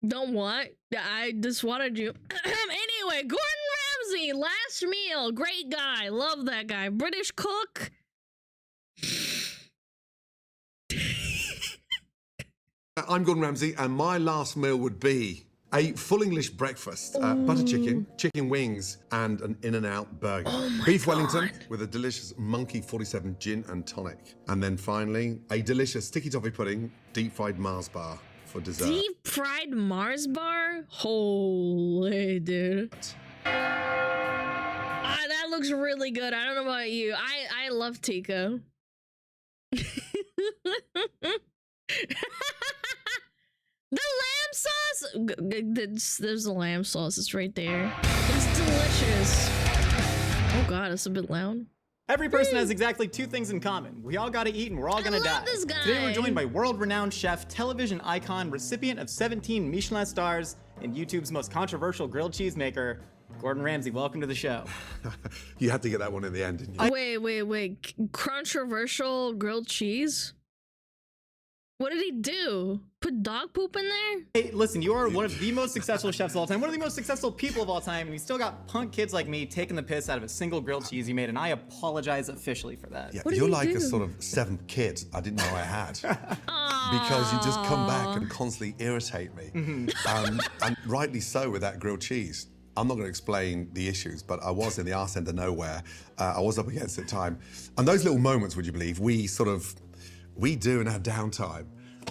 Don't want. I just wanted you. Anyway, Gordon Ramsay, last meal, great guy, love that guy, British cook. I'm Gordon Ramsay, and my last meal would be a full English breakfast, butter chicken, chicken wings, and an In-N-Out burger. Beef Wellington with a delicious Monkey 47 gin and tonic. And then finally, a delicious sticky toffee pudding, deep-fried Mars bar for dessert. Deep-fried Mars bar? Holy dude. That looks really good. I don't know about you. I love Tico. The lamb sauce! There's the lamb sauce. It's right there. It's delicious. Oh god, it's a bit loud. Every person has exactly two things in common. We all gotta eat and we're all gonna die. This guy. Today we're joined by world-renowned chef, television icon, recipient of 17 Michelin stars, and YouTube's most controversial grilled cheese maker, Gordon Ramsay. Welcome to the show. You had to get that one in the end, didn't you? Wait. Controversial grilled cheese? What did he do? Put dog poop in there? Hey, listen, you are one of the most successful chefs of all time, one of the most successful people of all time, and you still got punk kids like me taking the piss out of a single grilled cheese you made, and I apologize officially for that. Yeah, you're like a sort of seventh kid I didn't know I had. Because you just come back and constantly irritate me. And rightly so with that grilled cheese. I'm not going to explain the issues, but I was in the arse end of nowhere. I was up against it at the time. And those little moments, would you believe, we do in our downtime,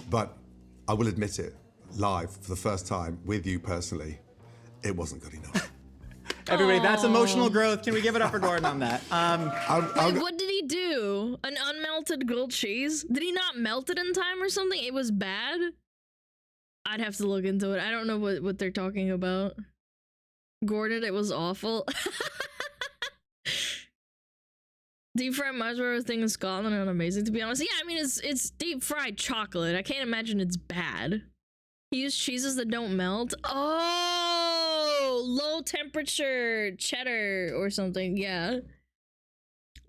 but I will admit it, live for the first time with you personally, it wasn't good enough. Everybody, that's emotional growth. Can we give it up for Gordon on that? Wait, what did he do? An unmelted grilled cheese? Did he not melt it in time or something? It was bad? I'd have to look into it. I don't know what they're talking about. Gordon, it was awful. Deep fried Mars bar thing in Scotland are amazing, to be honest. Yeah, I mean, it's deep fried chocolate. I can't imagine it's bad. He used cheeses that don't melt. Oh, low temperature cheddar or something. Yeah.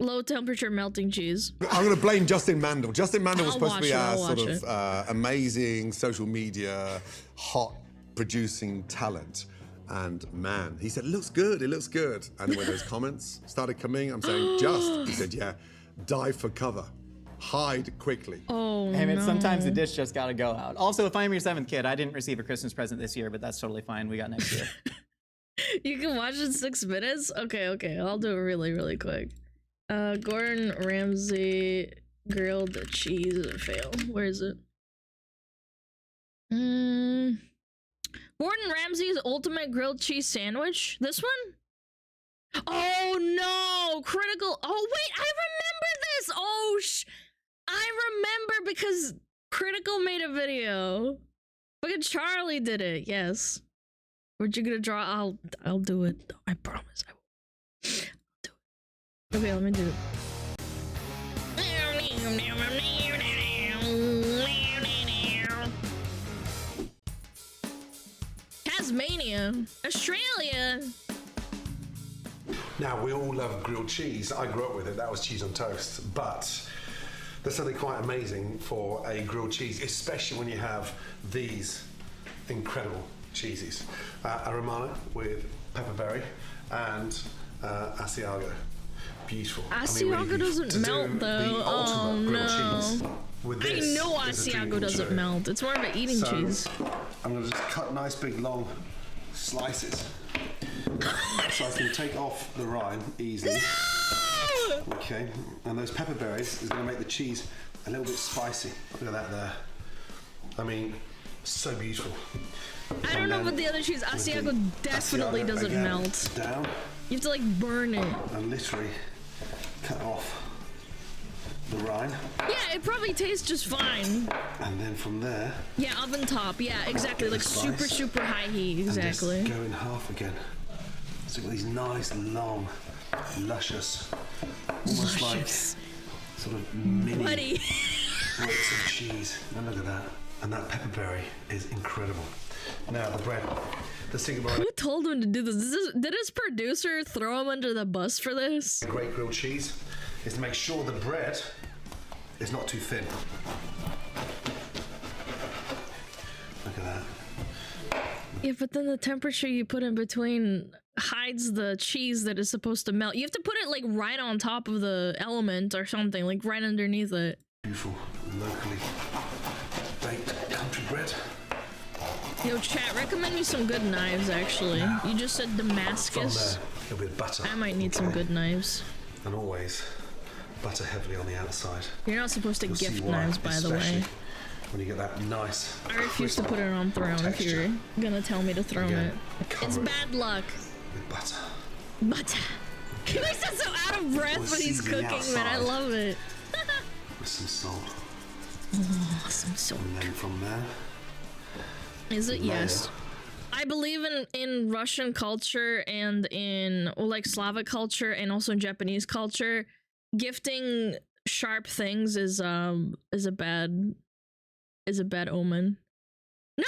Low temperature melting cheese. I'm going to blame Justin Mandel. Justin Mandel was supposed to be our sort of amazing social media, hot producing talent. And man, he said, it looks good. And when those comments started coming, I'm saying, he said, yeah, dive for cover. Hide quickly. Oh, hey, man, sometimes the dish just gotta go out. Also, if I'm your seventh kid, I didn't receive a Christmas present this year, but that's totally fine. We got next year. You can watch it in 6 minutes? Okay. I'll do it really, really quick. Gordon Ramsay grilled cheese fail. Where is it? Gordon Ramsay's ultimate grilled cheese sandwich? This one? Oh no! Critical. Oh wait, I remember this! Oh I remember because Critical made a video. Because Charlie did it, yes. Weren't you gonna draw? I'll do it. I promise I will. I'll do it. Okay, let me do it. Tasmania, Australia. Now, we all love grilled cheese. I grew up with it. That was cheese on toast. But there's something quite amazing for a grilled cheese, especially when you have these incredible cheeses. A Romano with pepperberry and Asiago. Beautiful. Asiago doesn't melt though. Oh no. I know Asiago doesn't melt. It's more of an eating cheese. I'm going to just cut nice big long slices. So I can take off the rind easily. No! Okay, and those pepper berries is going to make the cheese a little bit spicy. Look at that there. I mean, so beautiful. I don't know about the other cheese. Asiago definitely doesn't melt. Down. You have to like burn it. And literally cut off the rind. Yeah, it probably tastes just fine. And then from there. Yeah, oven top. Yeah, exactly. Like super high heat. Exactly. And just go in half again. So you've got these nice, long, luscious, almost like sort of mini bits of cheese. And look at that. And that pepperberry is incredible. Now the bread. the secret behind Who told him to do this? Did his producer throw him under the bus for this? great grilled cheese is to make sure the bread is not too thin. Look at that. Yeah, but then the temperature you put in between hides the cheese that is supposed to melt. You have to put it like right on top of the element or something, like right underneath it. Beautiful, locally baked country bread. Yo, chat, recommend me some good knives, actually. You just said From Damascus. there, a little bit of butter. I might need some good knives. And always butter heavily on the outside. You're not supposed to You'll see gift why, knives, by the way. especially when you get that nice. I refuse to crisp put it on throne if texture. you're gonna tell me to throne Again, it. It's cover it bad luck. with butter. Butter. He sounds so out of breath With when he's seasoning cooking, man. I outside. love it. With some salt. Oh, some salt. And then from there, Is it? layer. Yes. I believe in Russian culture and in like Slavic culture and also in Japanese culture, gifting sharp things is a bad omen. No,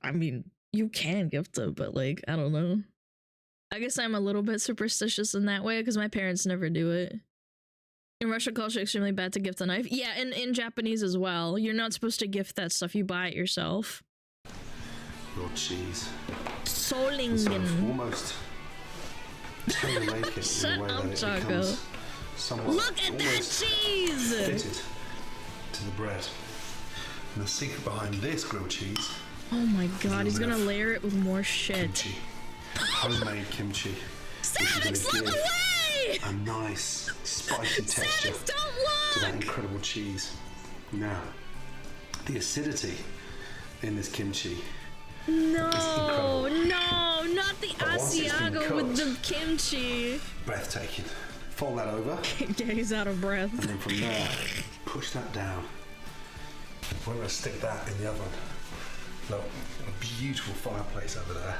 I mean you can gift it, but like I don't know. I guess I'm a little bit superstitious in that way because my parents never do it. In Russian culture, extremely bad to gift a knife. Yeah, and in Japanese as well. You're not supposed to gift that stuff. You buy it yourself. grilled cheese. So So Solingen. almost trying to make it in Shut a way up, that it Chaco. becomes somewhat Look at that almost cheese! fitted to the bread. And the secret behind this grilled cheese, Oh my god, he's gonna Enough. layer it with more shit. kimchi, homemade kimchi, Savage, which is look going to away! give a nice spicy texture Savage, to don't that look! incredible cheese. Now, the acidity in this kimchi, No, incredible. no, not the But once it's been Asiago with the cooked- kimchi. breathtaking. Fold that over, Yeah, he's out of breath. and then from there, push that down. We're going to stick that in the oven. Look, a beautiful fireplace over there.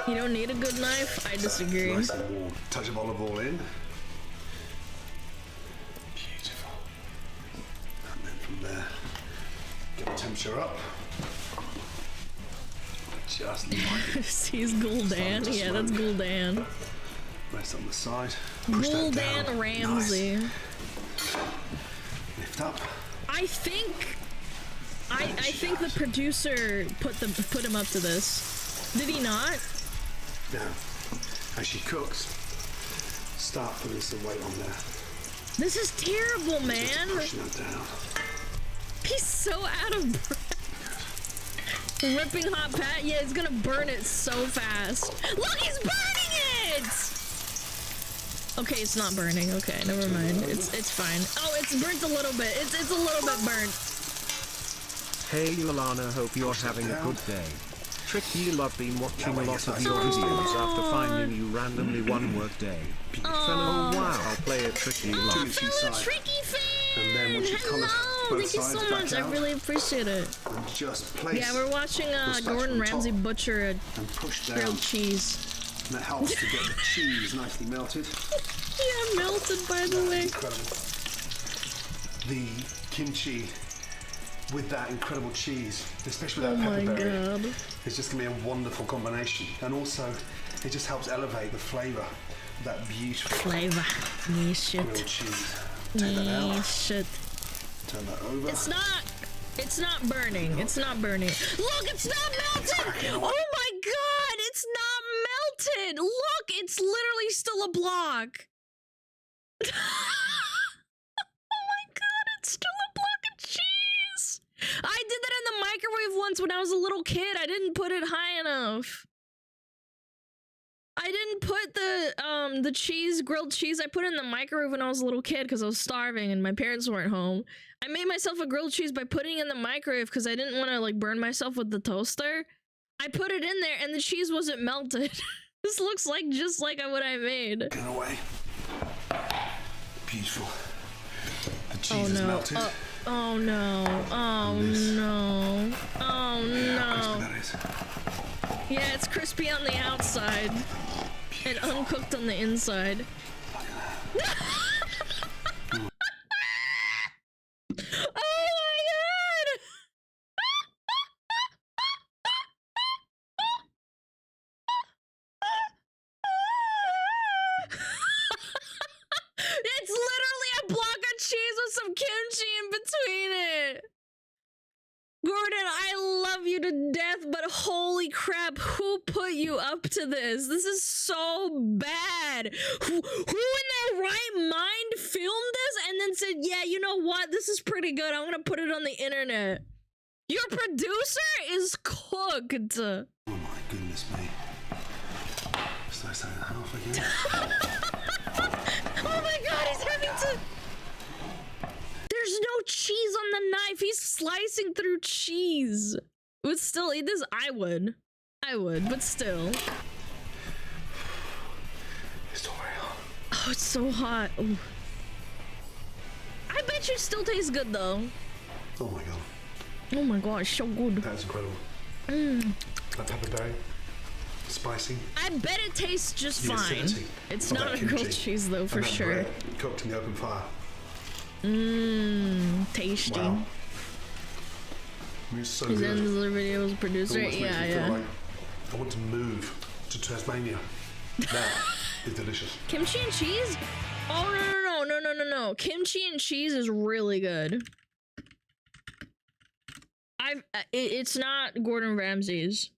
You don't need a good knife? I disagree. Nice and warm. Touch of olive oil in. Beautiful. And then from there, get the temperature up. Just like He's Gul'dan. Starting to Yeah, that's smoke. Gul'dan. rest on the side. Push that down. Gul'dan Ramsay. Nice. Lift up. I think the producer put him up to this. Did he not? Now, as she cooks, start putting some weight on there. This is terrible, Just man. pushing that down. He's so out of breath. Ripping hot pat? Yeah, it's gonna burn it so fast. Look, he's burning it! Okay, it's not burning. Okay, never mind. It's fine. Oh, it's burnt a little bit. It's a little bit burnt. Hey Yolana, hope you're having a good day. Tricky love been watching a lot of your videos after finding you randomly one work day. Fellow, wow, I'll play a Tricky Oh, love. each fellow side. Tricky fan! And then once you've colored Hello! both Thank you so sides back much. I out. really appreciate it. And just place Yeah, we're watching the spatula Gordon on Ramsay top butcher a and push down. grilled cheese. And that helps to get the cheese nicely melted. Yeah, melted by the way. Incredible. The kimchi with that incredible cheese, especially Oh with that my pepperberry, god. it's just gonna be a wonderful combination. And also, it just helps elevate the flavor of that beautiful Flavor. Yeah, grilled shit. cheese. Take that Yeah, out, shit. turn that over. It's not burning. It's not burning. Look, it's not melted! Oh my god, it's not melted! Look, it's literally still a block. Oh my god, it's still a block of cheese! I did that in the microwave once when I was a little kid. I didn't put it high enough. I didn't put the cheese, grilled cheese, I put it in the microwave when I was a little kid because I was starving and my parents weren't home. I made myself a grilled cheese by putting it in the microwave because I didn't want to like burn myself with the toaster. I put it in there and the cheese wasn't melted. This looks like just like what I made. Get away. Beautiful. The cheese Oh is no. melted. Oh no. Oh no. Oh How crispy no. that is. Yeah, it's crispy on the outside and uncooked on the inside. Oh my god! It's literally a block of cheese with some kimchi in between it. Gordon, I love you to death, but holy crap, who put you up to this? This is so bad. Who in their right mind filmed this and then said, yeah, you know what? This is pretty good. I'm gonna put it on the internet. Your producer is cooked. Oh my goodness me. So I started half again. Oh my god, he's having to... There's no cheese on the knife. He's slicing through cheese. Would still eat this? I would, but still. It's too very hot. Oh, it's so hot. Ooh. I bet you still tastes good though. Oh my god. Oh my god, it's so good. That's incredible. That pepperberry, spicy. I bet it tastes just The fine. acidity It's of not that a grilled kimchi cheese though, for and that sure. bread cooked in the open fire. Tasty. Wow. I mean, it's so His good. end of the video was producer. It almost makes Yeah, me feel yeah. like I want to move to Tasmania. That is delicious. Kimchi and cheese? Oh no. Kimchi and cheese is really good. It's not Gordon Ramsay's.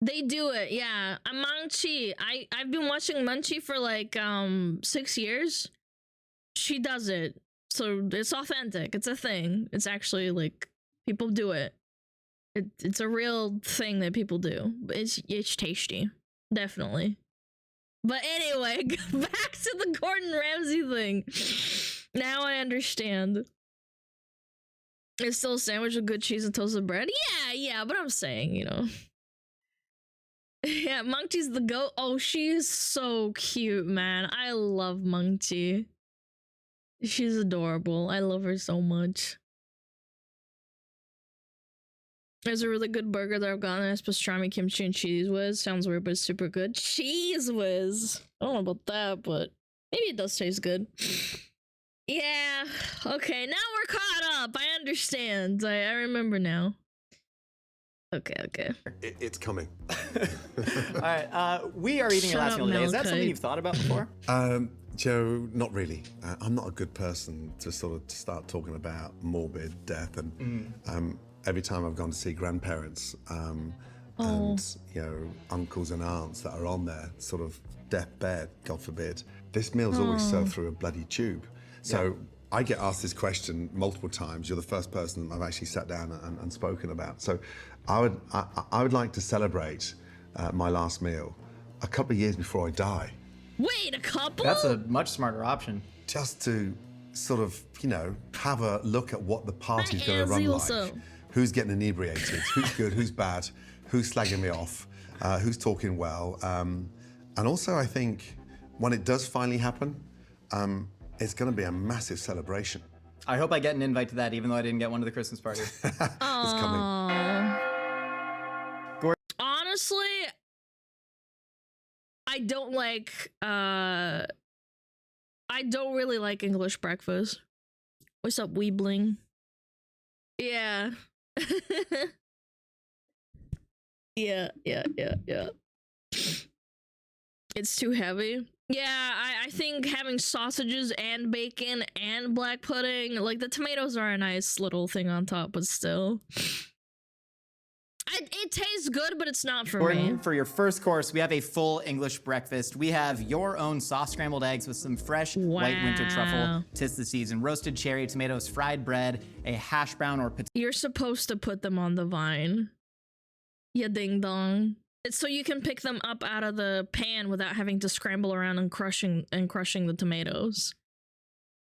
They do it, yeah. Mangchi. I've been watching Munchie for like 6 years. She does it. So it's authentic. It's a thing. It's actually like people do it. It's a real thing that people do. It's tasty. Definitely. But anyway, back to the Gordon Ramsay thing. Now I understand. It's still a sandwich with good cheese and toasted bread? Yeah, but I'm saying, you know. Yeah, Mangchi's the goat. Oh, she is so cute, man. I love Mangchi. She's adorable. I love her so much. There's a really good burger that I've gotten at pastrami kimchi and cheese whiz. Sounds weird, but it's super good. Cheese whiz. I don't know about that, but maybe it does taste good. Yeah. Okay, now we're caught up. I understand. I remember now. Okay. It's coming. All right, we are eating your Shut last up, meal today. Is that Malachite. something you've thought about before? Joe, not really. I'm not a good person to sort of start talking about morbid death, and every time I've gone to see grandparents and you know, uncles and aunts that are on their sort of deathbed, God forbid, this meal's always served through a bloody tube. So I get asked this question multiple times. You're the first person I've actually sat down and spoken about. So I would like to celebrate my last meal a couple of years before I die. Wait, a couple? That's a much smarter option. Just to sort of, you know, have a look at what the party's going to run Azzy like. also. Who's getting inebriated? Who's good? Who's bad? Who's slagging me off? Who's talking well? And also, I think when it does finally happen, it's going to be a massive celebration. I hope I get an invite to that, even though I didn't get one to the Christmas party. It's coming. Honestly, I don't like I don't really like English breakfast. What's up, Weebling? Yeah. Yeah. It's too heavy. Yeah, I think having sausages and bacon and black pudding, like the tomatoes are a nice little thing on top, but still. It tastes good, but it's not for me. Gordon, for your first course, we have a full English breakfast. We have your own soft scrambled eggs with some fresh white winter truffle, 'tis the season, roasted cherry tomatoes, fried bread, a hash brown or potato. You're supposed to put them on the vine. Yeah, ding dong. It's so you can pick them up out of the pan without having to scramble around and crushing the tomatoes.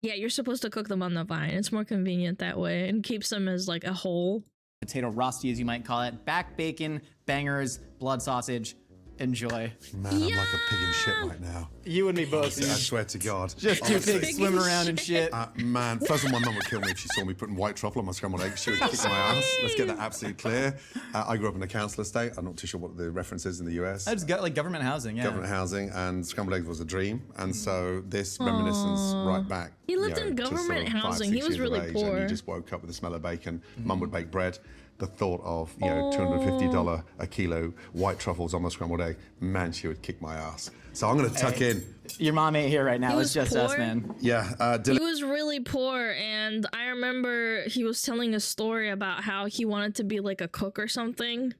Yeah, you're supposed to cook them on the vine. It's more convenient that way and keeps them as like a whole. Potato rosti, as you might call it, back bacon, bangers, blood sausage. Enjoy. Man, I'm like a pig in shit right now. You and me both. I swear to God. Just two Honestly. pigs swimming around and shit. Man, first of all, my mum would kill me if she saw me putting white truffle on my scrambled eggs. She would kick my ass. Let's get that absolutely clear. I grew up in a council estate. I'm not too sure what the reference is in the US. I just got like government housing, yeah. Government housing, and scrambled eggs was a dream. And so this reminiscence right back. He lived in to government 5, housing. 6 He was years of really age, poor. And you just woke up with the smell of bacon. Mum would bake bread. The thought of, you know, $250 a kilo white truffles on my scrambled egg, man, she would kick my ass. So I'm going to tuck in Your mom ain't here right now. He It's was just us, poor? man. Yeah, He was really poor, and I remember he was telling a story about how he wanted to be like a cook or something,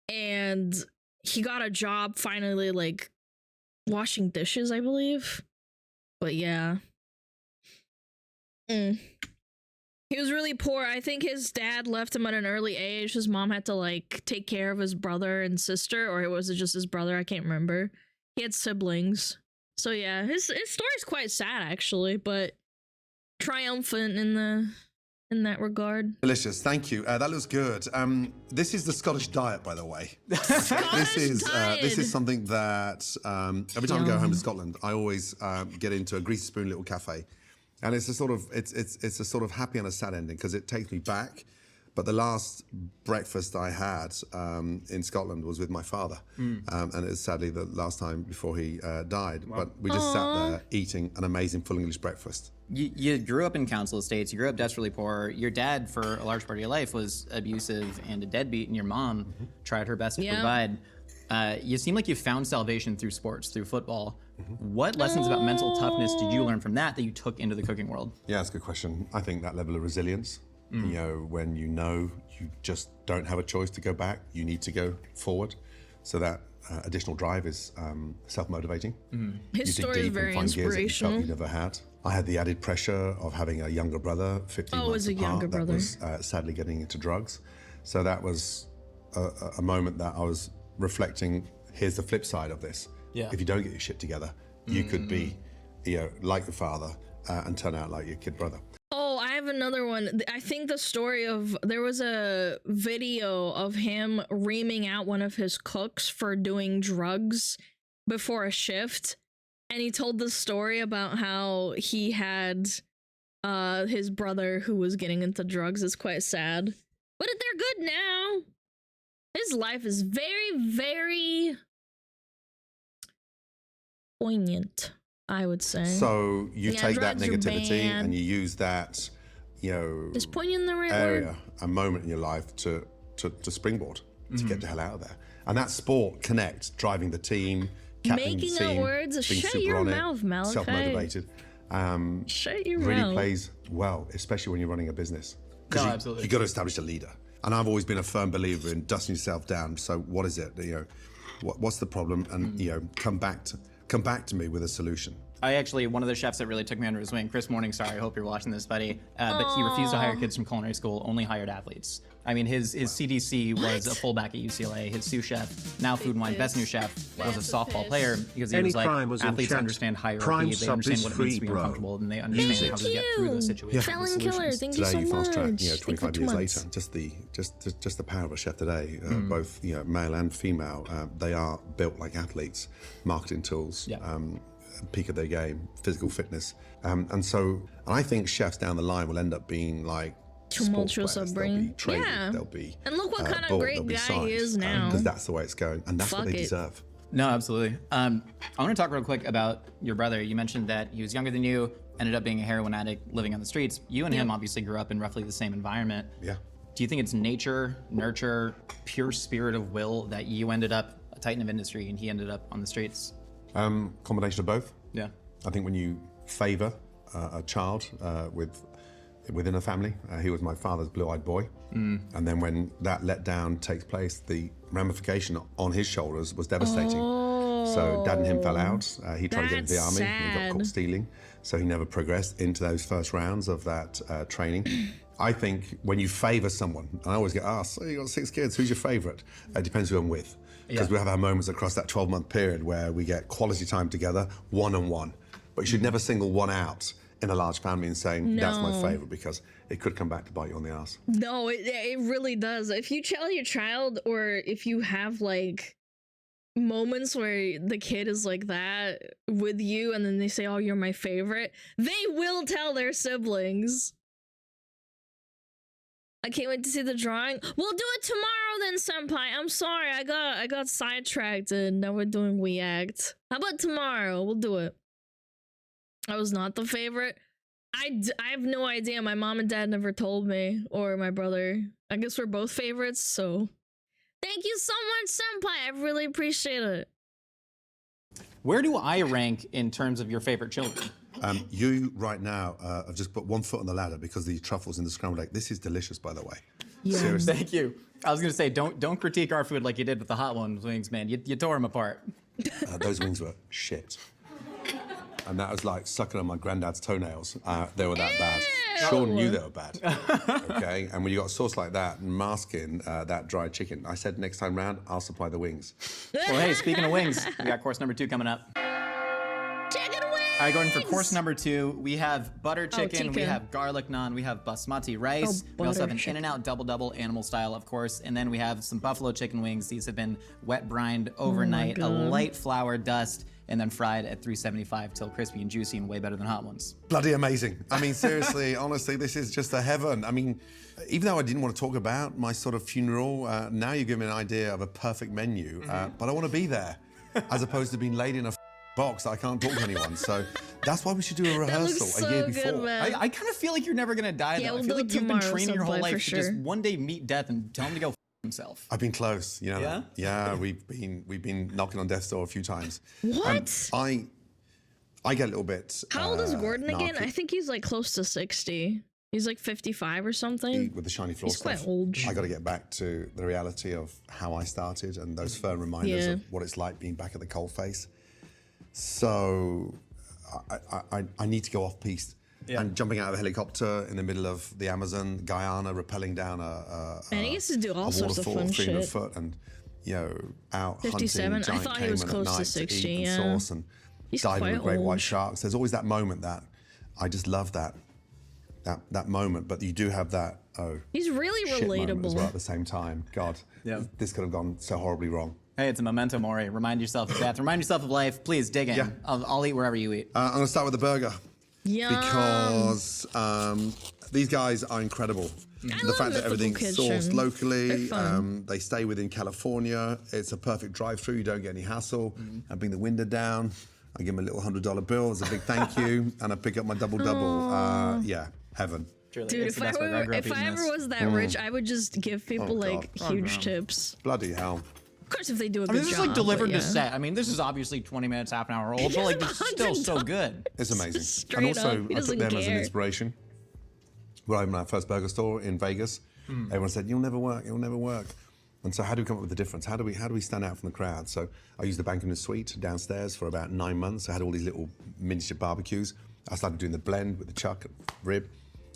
and he got a job finally, like washing dishes, I believe. But yeah. He was really poor. I think his dad left him at an early age. His mom had to like take care of his brother and sister, or was it just his brother? I can't remember. He had siblings. So yeah, his story's quite sad actually, but triumphant in that regard. delicious. Thank you. That looks good. This is the Scottish diet, by the way. This is something that every time I go home to Scotland, I always get into a greasy spoon little cafe, and it's a sort of happy and a sad ending because it takes me back. But the last breakfast I had in Scotland was with my father, and it was sadly the last time before he died. Wow. But we just sat there eating an amazing full English breakfast. You grew up in council estates. You grew up desperately poor. Your dad, for a large part of your life, was abusive and a deadbeat, and your mom tried her best to provide. You seem like you found salvation through sports, through football. What lessons about mental toughness did you learn from that you took into the cooking world? Yeah, that's a good question. I think that level of resilience, you know, when you just don't have a choice to go back, you need to go forward. So that additional drive is self-motivating. His story is very inspirational. You never had. I had the added pressure of having a younger brother, 15 months apart, younger brother. that was sadly getting into drugs. So that was a moment that I was reflecting, here's the flip side of this. Yeah. If you don't get your shit together, you could be, you know, like your father and turn out like your kid brother. Oh, I have another one. I think the story of, there was a video of him reaming out one of his cooks for doing drugs before a shift. And he told the story about how he had his brother who was getting into drugs. It's quite sad. But they're good now. His life is very, very poignant, I would say. So you take that drugs are negativity banned. and you use that, you know, Is poignant the right area, word? a moment in your life to springboard, to get the hell out of there. And that sport, connect, driving the team, captaining Making the up team, words. being Shut super your on it, mouth, Malachi. self-motivated. Shut your really mouth. plays well, especially when you're running a business. No, You absolutely. got to establish a leader. And I've always been a firm believer in dusting yourself down. So what is it? You know, what's the problem? And you know, come back to me with a solution. I actually, one of the chefs that really took me under his wing, Chris Morningstar, I hope you're watching this, buddy, but he refused to hire kids from culinary school, only hired athletes. I mean, his CDC was a fullback at UCLA. His sous chef, now Food and Wine Best New Chef, was a softball player because he Any was like, crime was in athletes chat. understand Prime hierarchy, they sub understand is what it free, means to be bro. uncomfortable, and they understand how to get through the situation. Felon Killer, thank you Today so you fast track, much. you know, Thank you 25 for years 2 months. later, just the power of a chef today, both, you know, male and female, they are built like athletes, marketing tools, peak of their game, physical fitness. And I think chefs down the line will end up being like Tumultuous sports players. upbringing. They'll be traded, Yeah. they'll be And look what kind of bought, great they'll be guy signed, he is now. because that's the way it's going, and that's what Fuck they it. deserve. No, absolutely. I want to talk real quick about your brother. You mentioned that he was younger than you, ended up being a heroin addict, living on the streets. You and him obviously grew up in roughly the same environment. Yeah. Do you think it's nature, nurture, pure spirit of will that you ended up a titan of industry and he ended up on the streets? Combination of both. Yeah. I think when you favor a child within a family, he was my father's blue-eyed boy, and then when that letdown takes place, the ramification on his shoulders was devastating. So Dad and him fell out. He tried to get into the That's army. And he got caught sad. stealing, so he never progressed into those first rounds of that training. I think when you favor someone, and I always get asked, "Oh, you got 6 kids. Who's your favorite?" It depends who I'm with, because we have our moments across that 12-month period where we get quality time together, one-on-one. But you should never single one out in a large family and saying that's my No. favorite, because it could come back to bite you on the ass. No, it really does. If you tell your child, or if you have like moments where the kid is like that with you and then they say, "Oh, you're my favorite," they will tell their siblings. I can't wait to see the drawing. We'll do it tomorrow then, senpai. I'm sorry, I got sidetracked and now we're doing We Act. How about tomorrow? We'll do it. I was not the favorite. I have no idea. My mom and dad never told me, or my brother. I guess we're both favorites, so thank you so much, senpai. I really appreciate it. Where do I rank in terms of your favorite children? You right now have just put one foot on the ladder because the truffles in the scrambled egg. This is delicious, by the way. Yeah. Seriously. Thank you. I was gonna say, don't critique our food like you did with the hot ones wings, man. You tore them apart. Those wings were shit. And that was like sucking on my granddad's toenails. They were that bad. Sean knew they were bad. Okay, and when you got sauce like that and masking that dried chicken, I said next time round, I'll supply the wings. Well, hey, speaking of wings, we got course number 2 coming up. Chicken wings! All right, Gordon, for course number 2, we have butter chicken, we tikka. have garlic naan, we have basmati rice, we also have an butter In-N-Out double animal style, of course, and then we have some buffalo chicken wings. These have been wet brined overnight, a God. light flour dust, and then fried at 375 till crispy and juicy and way better than hot ones. Bloody amazing. I mean, seriously, honestly, this is just a heaven. I mean, even though I didn't want to talk about my sort of funeral, now you give me an idea of a perfect menu, but I want to be there, as opposed to being laid in a box that I can't talk to anyone. So that's why we should do a rehearsal looks a year so good, before. man. I kind of feel like you're never gonna die, Yeah, though. we'll I feel do like it you've been tomorrow training your whole someday, life for to just sure. one day meet death and tell him to go himself. I've been close, you know. Yeah? Yeah, we've been knocking on death's door a few times. What? I get a little bit. How old is Gordon again? narky I think he's like close to 60. He's like 55 or something. with the shiny floor He's stuff. quite old. I got to get back to the reality of how I started and those firm reminders Yeah. of what it's like being back at the coalface. So I need to go off piste. Yeah. And jumping out of a helicopter in the middle of the Amazon, Guyana, rappelling down And he used to do all a sorts of waterfall, fun 300 shit. foot, and out 57. hunting I giant thought he was caiman at close to night 60, eat and yeah. sauce and He's diving with quite great white old. sharks. There's always that moment that I just love that moment, but you do have that He's really shit moment as well relatable. at the same time. God, Yeah. this could have gone so horribly wrong. Hey, it's a memento mori. Remind yourself of death. Remind yourself of life. Please dig in. Yeah. I'll eat wherever you eat. I'm going to start with the burger Yum. because these guys are incredible. The love fact that everything's Mythical sourced Kitchen. locally, They're fun. they stay within California. It's a perfect drive-through. You don't get any hassle. I bring the window down. I give them a little $100 bill as a big thank you, and I pick up my double. Yeah, heaven. Truly, Dude, it's if the I, best way. were, if I ever was that rich, I would just give people like God. huge tips. Bloody hell. Of course, if they do a I good mean, this is job. like delivered but to yeah. set. I mean, this is obviously 20 minutes, half an hour old, but like it's still so good. It's amazing. Straight And also, up, he I took doesn't them as an care. inspiration. When I opened my first burger store in Vegas, everyone said, "You'll never work. You'll never work." And so, how do we come up with the difference? How do we stand out from the crowd? So, I used the banquet suite downstairs for about 9 months. I had all these little miniature barbecues. I started doing the blend with the chuck and rib.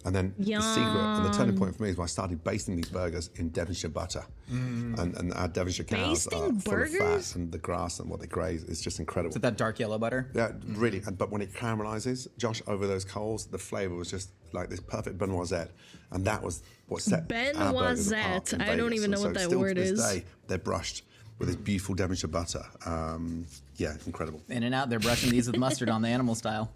And then the secret and the turning point for me is when I started basting these burgers in Devonshire butter. And our Devonshire cows Basting are full of burgers? fat, and the grass and what they graze is just incredible. Is it that dark yellow butter? Yeah, really. But when it caramelizes, Josh, over those coals, the flavor was just like this perfect benoisette. And that was what set our burgers apart Benoisette. from I don't Vegas. even know And what that still word to this is. Day, they're brushed with this beautiful Devonshire butter. Yeah, incredible. In-N-Out, they're brushing these with mustard on the animal style.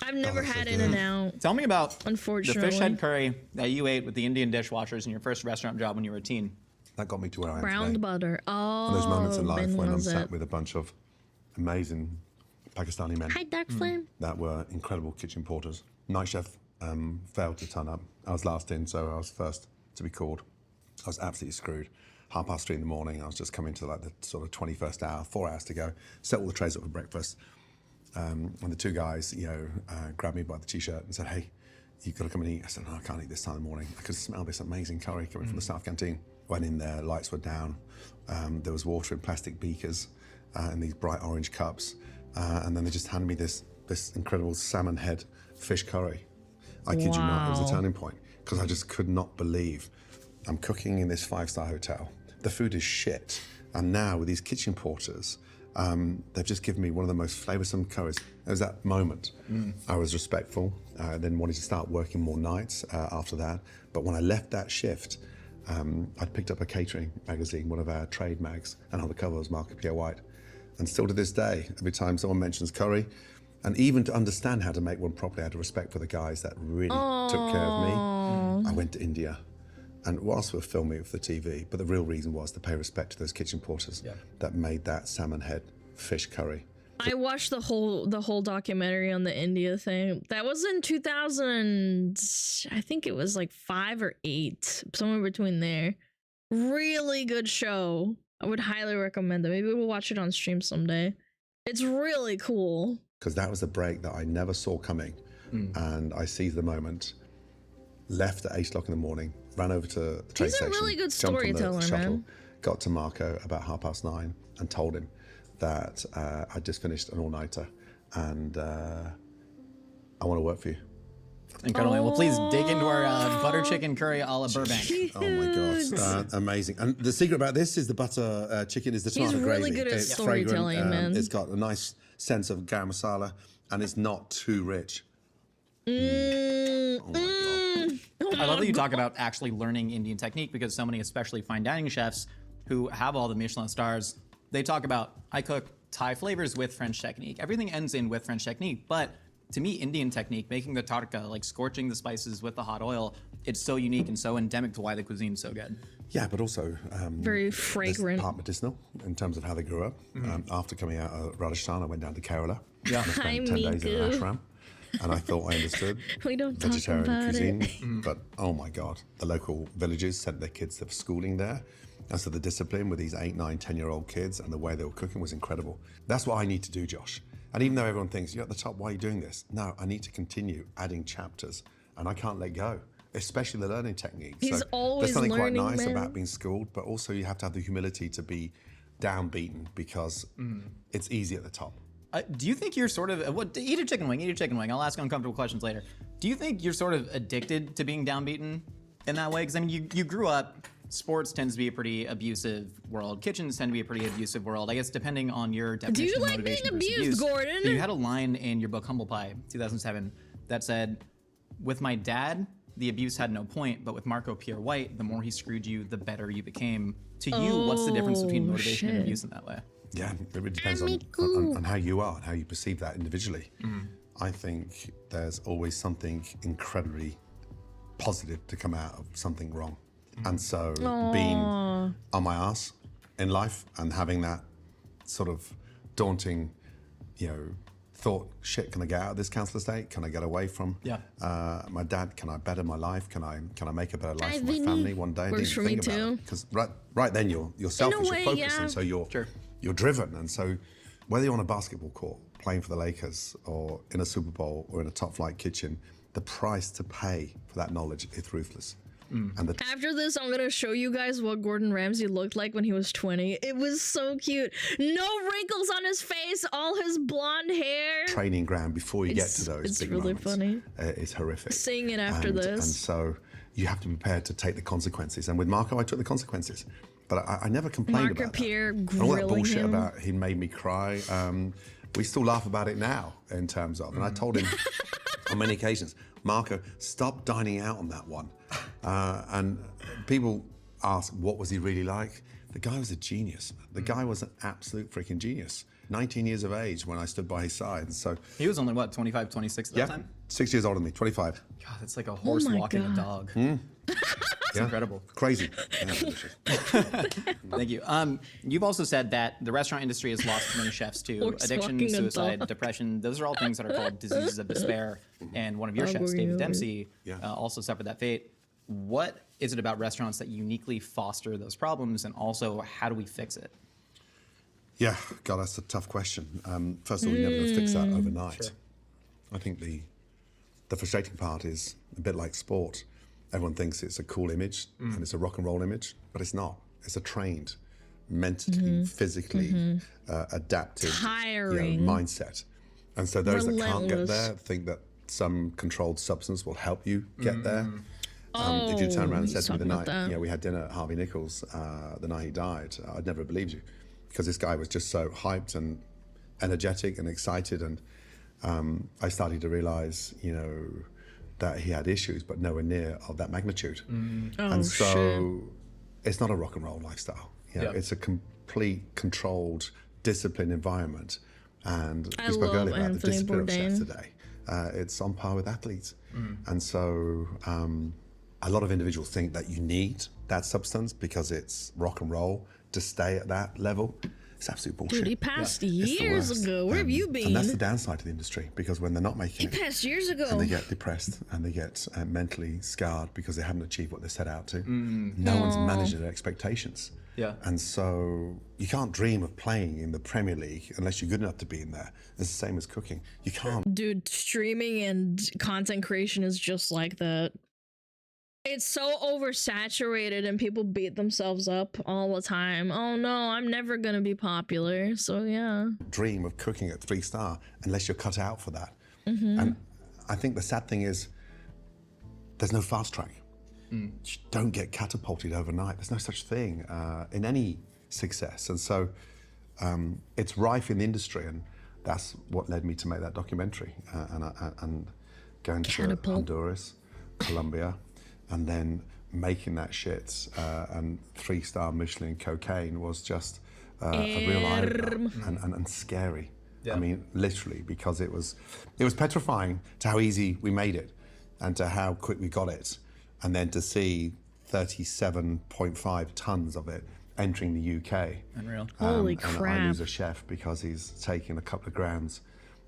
I've never that's so had good. In-N-Out. Tell me about the Unfortunately. fish head curry that you ate with the Indian dishwashers in your first restaurant job when you were a teen. That got me to where I am Browned today. butter. Oh, And those moments in life when I'm Benoisette. sat with a bunch of amazing Pakistani men Hi, Dark Flame. that were incredible kitchen porters. Night chef failed to turn up. I was last in, so I was first to be called. I was absolutely screwed. 3:30 in the morning, I was just coming to like the sort of 21st hour, 4 hours to go, set all the trays up for breakfast. And the two guys, grabbed me by the t-shirt and said, "Hey, you've got to come and eat." I said, "No, I can't eat this time in the morning." I could smell this amazing curry coming from the South Canteen. Went in there, lights were down. There was water in plastic beakers in these bright orange cups. And then they just handed me this incredible salmon head fish curry. I kid you not, it was a Wow. turning point because I just could not believe I'm cooking in this 5-star hotel. The food is shit. And now with these kitchen porters, they've just given me one of the most flavoursome curries. There was that moment. I was respectful, then wanted to start working more nights after that. But when I left that shift, I'd picked up a catering magazine, one of our trade mags, and on the cover was Market Pierre White. And still to this day, every time someone mentions curry, and even to understand how to make one properly, I had a respect for the guys that really took care of me. I went to India. And whilst we were filming it for the TV, but the real reason was to pay respect to those kitchen porters that made that salmon head fish curry. I watched the whole documentary on the India thing. That was in 2000. I think it was like 5 or 8, somewhere between there. Really good show. I would highly recommend it. Maybe we'll watch it on stream someday. It's really cool. Because that was a break that I never saw coming. And I seized the moment, left at 8 o'clock in the morning, ran over to the train He's a station. really good jumped on the storyteller, shuttle, man. Got to Marco about 9:30 and told him that I just finished an all-nighter and I want to work for you. Incredible. Well, please dig into our butter chicken curry a la Burbank. Oh my God, amazing. And the secret about this is the butter chicken is the tomato gravy. really good at It's storytelling, fragrant, man. It's got a nice sense of garam masala and it's not too rich. Oh my God. I love that you talk about actually learning Indian technique because so many, especially fine dining chefs who have all the Michelin stars, they talk about, I cook Thai flavors with French technique. Everything ends in with French technique, but to me, Indian technique, making the tadka, like scorching the spices with the hot oil, it's so unique and so endemic to why the cuisine's so good. Yeah, but also Very it's fragrant. part medicinal in terms of how they grew up. After coming out of Rajasthan, I went down to Kerala. Yeah. And I Hi, spent 10 days in an Miku. ashram. And I thought I understood We don't talk vegetarian about cuisine. it. But oh my God, the local villages sent their kids to schooling there. And so the discipline with these 8, 9, 10-year-old kids and the way they were cooking was incredible. That's what I need to do, Josh. And even though everyone thinks, you're at the top, why are you doing this? No, I need to continue adding chapters and I can't let go, especially the learning techniques. He's always there's something learning, quite nice man. about being schooled, but also you have to have the humility to be downbeaten because it's easy at the top. Do you think you're sort of, eat a chicken wing. I'll ask uncomfortable questions later. Do you think you're sort of addicted to being downbeaten in that way? Because I mean, you grew up, sports tends to be a pretty abusive world. Kitchens tend to be a pretty abusive world. I guess depending on your definition you of like being motivation versus abused, abuse. Gordon? You had a line in your book, Humble Pie, 2007, that said, with my dad, the abuse had no point, but with Marco Pierre White, the more he screwed you, the better you became. To you, what's the difference between motivation and shit. abuse in that way? Yeah, it really depends on how you are and how you perceive that individually. I think there's always something incredibly positive to come out of something wrong. And so being on my ass in life and having that sort of daunting, thought, shit, can I get out of this council estate? Can I get away from my dad? Can I better my life? Can I make a better life for my family one day? Works for me too. Because right then you're selfish, way, you're focused, yeah. and so you're driven. And so whether you're on a basketball court playing for the Lakers or in a Super Bowl or in a top flight kitchen, the price to pay for that knowledge is ruthless. And After this, I'm gonna show you guys what Gordon Ramsay looked like when he was 20. It was so cute. No wrinkles on his face, all his blonde hair. training ground before you get to those it's big really moments funny. Is horrific. Seeing it after and this. so you have to be prepared to take the consequences. And with Marco, I took the consequences. But I never complained Marco about Pierre that. And all that grilling bullshit him. about he made me cry. We still laugh about it now in terms of, and I told him on many occasions, Marco, stop dining out on that one. And people ask, what was he really like? The guy was a genius. The guy was an absolute freaking genius. 19 years of age when I stood by his side. And so, He was only, what, 25, 26 at that time? 6 years older than me, 25. God, that's like a horse my walking God. a dog. It's incredible. Crazy. Yeah, delicious. Thank you. You've also said that the restaurant industry has lost many chefs to Horse addiction, walking a suicide, dog. depression. Those are all things that are called diseases of despair. And one of your chefs, David Dempsey, also suffered that fate. What is it about restaurants that uniquely foster those problems? And also, how do we fix it? Yeah, God, that's a tough question. First of all, you're never going to fix that overnight. I think the frustrating part is a bit like sport. Everyone thinks it's a cool image and it's a rock and roll image, but it's not. It's a trained, mentally, physically adapted Tiring. mindset. And so those that can't get Relentless. there think that some controlled substance will help you get there. If you turn around and said to me the talking night, about that. we had dinner at Harvey Nichols the night he died, I'd never have believed you, because this guy was just so hyped and energetic and excited, and I started to realize, that he had issues, but nowhere near of that magnitude. And so it's not a rock and roll lifestyle. It's a complete, controlled, disciplined environment. And I we spoke love earlier about the Anthony discipline of chefs Bourdain. today. It's on par with athletes. And so a lot of individuals think that you need that substance because it's rock and roll to stay at that level. It's absolute bullshit. Dude, he passed It's the years worst. ago. Where have you been? And that's the downside to the industry, because when they're not making He it, passed years ago. and they get depressed and they get mentally scarred because they haven't achieved what they set out to. No one's managing their expectations. Yeah. And so you can't dream of playing in the Premier League unless you're good enough to be in there. It's the same as cooking. You can't. Dude, streaming and content creation is just like that. It's so oversaturated and people beat themselves up all the time. Oh no, I'm never gonna be popular. So yeah. Dream of cooking at 3-star unless you're cut out for that. And I think the sad thing is there's no fast track. You don't get catapulted overnight. There's no such thing in any success. And so it's rife in the industry, and that's what led me to make that documentary and going to Honduras, Colombia, and then making that shit. And 3-star Michelin cocaine was just a real eye-opener and scary. I mean, literally, because it was petrifying to how easy we made it and to how quick we got it. And then to see 37.5 tons of it entering the UK. Unreal. Holy And crap. I lose a chef because he's taking a couple of grams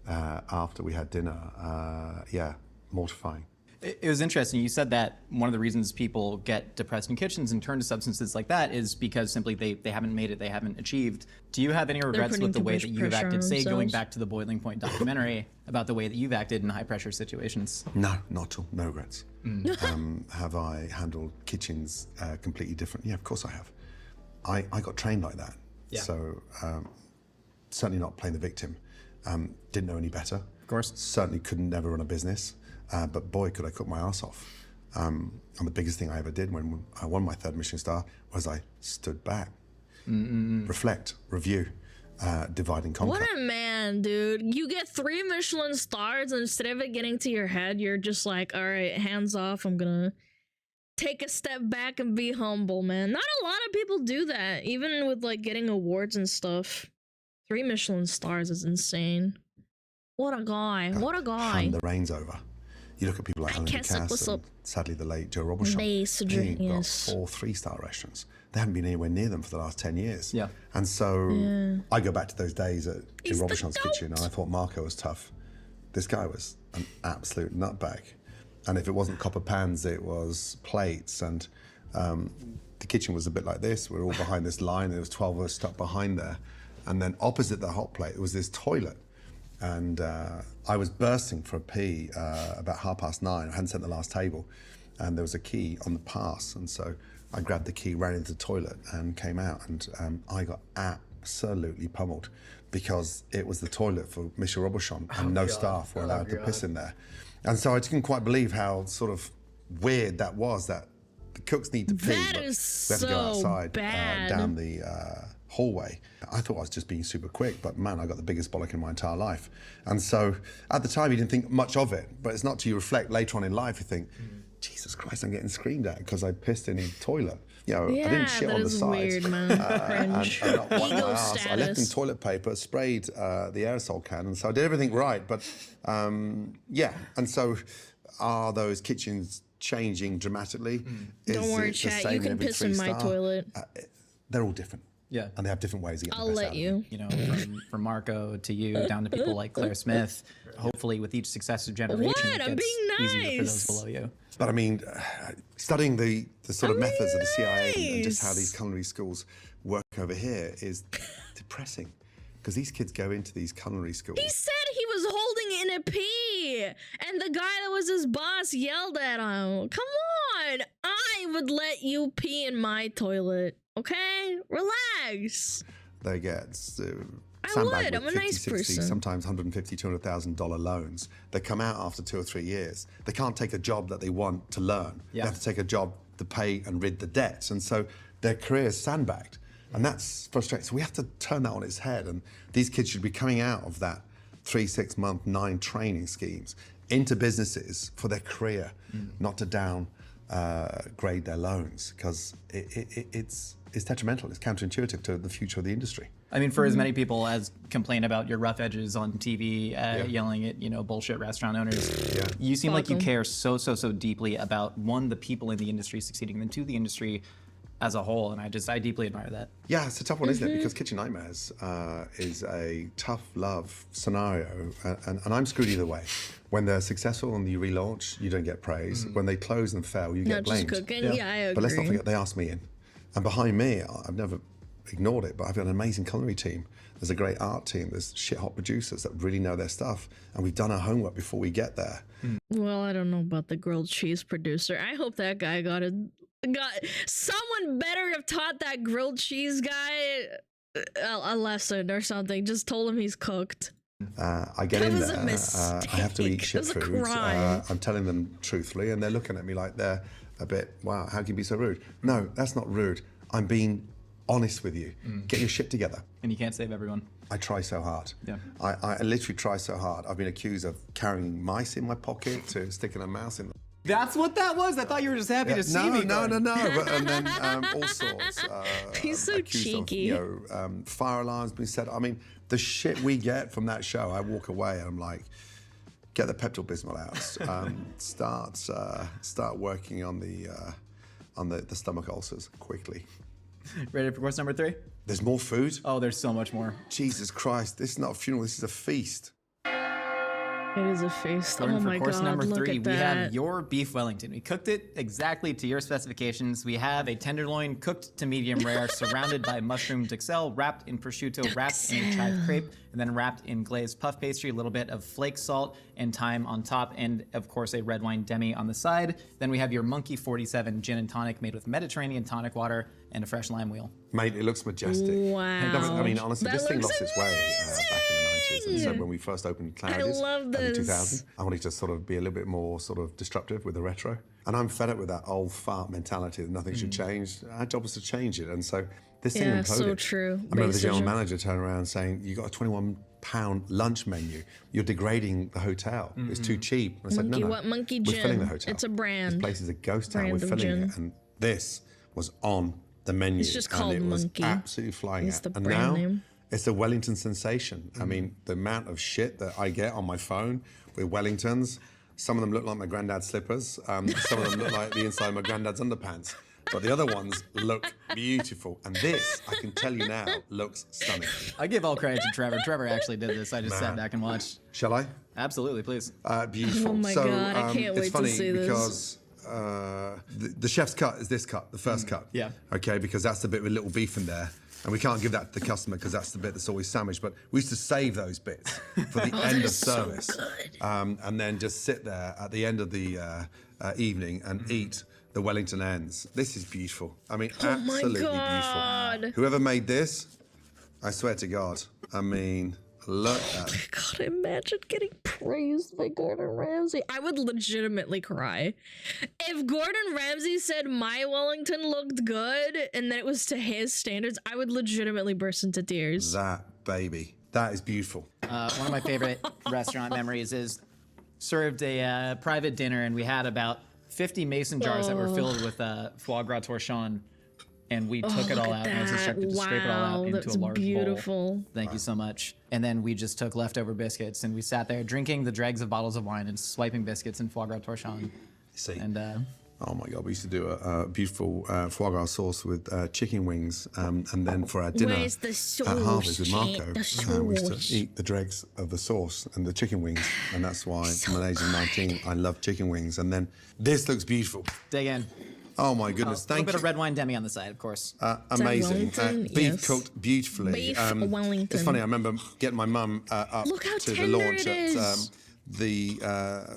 after we had dinner. Yeah, mortifying. It was interesting. You said that one of the reasons people get depressed in kitchens and turn to substances like that is because simply they haven't made it, they hahaven't achieved. Do you have any regrets putting with the too way much that you've pressure on acted? Say, going themselves. back to the Boiling Point documentary about the way that you've acted in high pressure situations. No, not at all. No regrets. Have I handled kitchens completely different? Yeah, of course I have. I got trained like that. Yeah. So certainly not playing the victim. Didn't know any better. Of course. Certainly couldn't never run a business. But boy, could I cook my ass off. And the biggest thing I ever did when I won my 3rd Michelin star was I stood back, reflect, review, divide and conquer. What a man, dude. You get 3 Michelin stars, and instead of it getting to your head, you're just like, all right, hands off. I'm gonna take a step back and be humble, man. Not a lot of people do that, even with like getting awards and stuff. 3 Michelin stars is insane. What a guy. What a guy. Hand the reins over. You look at people like Alan Kessup, what's Ducasse and up? sadly the late Joe Robuchon. They've got 4 3-star restaurants. They haven't been anywhere near them for the last 10 years. Yeah. And so I go back to those days at He's Joe the Robuchon's goat. kitchen, and I thought Marco was tough. This guy was an absolute nutbag. And if it wasn't copper pans, it was plates. And the kitchen was a bit like this. We were all behind this line. There was 12 of us stuck behind there. And then opposite the hot plate, there was this toilet. And I was bursting for a pee about 9:30. I hadn't set the last table, and there was a key on the pass, and so I grabbed the key, ran into the toilet, and came out. And I got absolutely pummeled because it was the toilet for Michel Robuchon, and no staff were allowed to piss in there. And so I didn't quite believe how sort of weird that was. That the cooks need to pee, That but is we have to go so outside bad. down the hallway. I thought I was just being super quick, but man, I got the biggest bollock in my entire life. And so at the time, you didn't think much of it, but it's not till you reflect later on in life, you think, Jesus Christ, I'm getting screamed at because I pissed in a toilet. You know, I didn't shit that on the is side. weird, man. Cringe. And not wipe my Ego ass. I left in status. toilet paper, sprayed the aerosol can, and so I did everything right. But yeah, and so are those kitchens changing dramatically? Is Don't worry, it the chat. same You in can every piss in my 3-star? toilet. They're all different. Yeah. And they have different ways of getting I'll the best let out of you. You know, from Marco to you, down to people like Claire Smith. Hopefully, with each successive generation, What? it I'm gets being easier for nice. those below you. But I mean, studying the sort of methods of the CIA and just how these culinary schools work over here is depressing. Because these kids go into these culinary schools. He said he was holding in a pee, and the guy that was his boss yelled at him. Come on, I would let you pee in my toilet. Okay, relax. They get I sandbagged would. with I'm a 50, nice 60, person. sometimes $150,000, $200,000 loans. They come out after 2 or 3 years. They can't take a job that they want to learn. Yeah. They have to take a job to pay and rid the debts. And so their career is sandbagged. And that's frustrating. So we have to turn that on its head. And these kids should be coming out of that 3, 6 month, 9 training schemes into businesses for their career, not to grade their loans, because it's detrimental. It's counterintuitive to the future of the industry. I mean, for as many people as complain about your rough edges on TV, yelling at, you know, bullshit restaurant owners, you seem like you care so deeply about, one, the people in the industry succeeding, and 2, the industry as a whole. And I deeply admire that. Yeah, it's a tough one, isn't it? Because Kitchen Nightmares is a tough love scenario, and I'm screwed either way. When they're successful and you relaunch, you don't get praise. When they close and fail, you get Not just blamed. cooking. Yeah, I agree. But let's not forget, they asked me in. And behind me, I've never ignored it, but I've got an amazing culinary team. There's a great art team. There's shit hot producers that really know their stuff. And we've done our homework before we get there. Well, I don't know about the grilled cheese producer. I hope that guy got someone better have taught that grilled cheese guy a lesson or something. Just told him he's cooked. I get in there. I have to eat shit It was a foods. crime. I'm telling them truthfully, and they're looking at me like they're a bit, wow, how can you be so rude? No, that's not rude. I'm being honest with you. Get your shit together. And you can't save everyone. I try so hard. Yeah. I literally try so hard. I've been accused of carrying mice in my pocket to sticking a mouse in. That's what that was. I thought you were just happy to see me. No. But, and then all sorts. He's so cheeky. Of, fire alarms being set. I mean, the shit we get from that show. I walk away and I'm like, get the Pepto-Bismol out. Start working on the stomach ulcers quickly. Ready for course number 3? There's more food. Oh, there's so much more. Jesus Christ! This is not a funeral. This is a feast. It is a feast. Going Oh for my course god! number Look 3, at we that. have your beef Wellington. We cooked it exactly to your specifications. We have a tenderloin cooked to medium rare, surrounded by mushroom duxelle, wrapped in prosciutto, wrapped in chive crepe, and then wrapped in glazed puff pastry, a little bit of flake salt and thyme on top, and of course a red wine demi on the side. Then we have your Monkey 47 gin and tonic made with Mediterranean tonic water and a fresh lime wheel. Mate, it looks majestic. Wow. I mean, honestly, That this thing looks lost its way back in the 90s. And so when we first opened Claridge's love in the this. 2000s, I wanted to sort of be a little bit more sort of disruptive with the retro. And I'm fed up with that old fart mentality that nothing should change. Our job was to change it. And so this thing Yeah, imploded. so true. I remember the general Decision. manager turning around saying, you got a £21 lunch menu. You're degrading the hotel. It's too cheap. And I said, Monkey no, what? Monkey we're filling the Gin. hotel. It's a brand. This place is a ghost town. We're Brand of filling gin. it. And this was on the menu. It's just and called it was Monkey. absolutely flying It's out. the And brand now name. it's a Wellington sensation. I mean, the amount of shit that I get on my phone with Wellingtons, some of them look like my granddad's slippers. Some of them look like the inside of my granddad's underpants. But the other ones look beautiful. And this, I can tell you now, looks stunning. I give all credit to Trevor. Trevor actually did this. I just sat Man. back and watched. Shall I? Absolutely, please. Beautiful. Oh my so, God, I can't it's wait to funny see this. because the chef's cut is this cut, the first cut. Yeah. Okay, because that's the bit with little beef in there. And we can't give that to the customer because that's the bit that's always sandwiched. But we used to save those bits for the end of service. And then just sit there at the end of the evening and eat the Wellington ends. This is beautiful. I mean, Oh my absolutely God. beautiful. Whoever made this, I swear to God, I mean, look at it. God, imagine getting praised by Gordon Ramsay. I would legitimately cry. If Gordon Ramsay said my Wellington looked good and that it was to his standards, I would legitimately burst into tears. That, baby. That is beautiful. One of my favorite restaurant memories is served a private dinner, and we had about 50 mason jars that were filled with foie gras torchon, and we took it all out, and I was instructed to scrape it all out into that's a large beautiful. bowl. Thank you so much. And then we just took leftover biscuits, and we sat there drinking the dregs of bottles of wine and swiping biscuits and foie gras torchon. See. And Oh my God, we used to do a beautiful foie gras sauce with chicken wings, and then for our dinner Where's the sauce, at Harvey's with Marco, Jake? we used sauce. to eat the dregs of the sauce and the chicken wings, and that's why from an age of 19 I love chicken wings. And then this looks beautiful. dig in. Oh my goodness, A little thank bit you. of red wine demi on the side, of course. Amazing. Wellington? Beef Yes. cooked beautifully. Beef Wellington. It's funny, I remember getting my mum up Look how to the tender launch it at is. the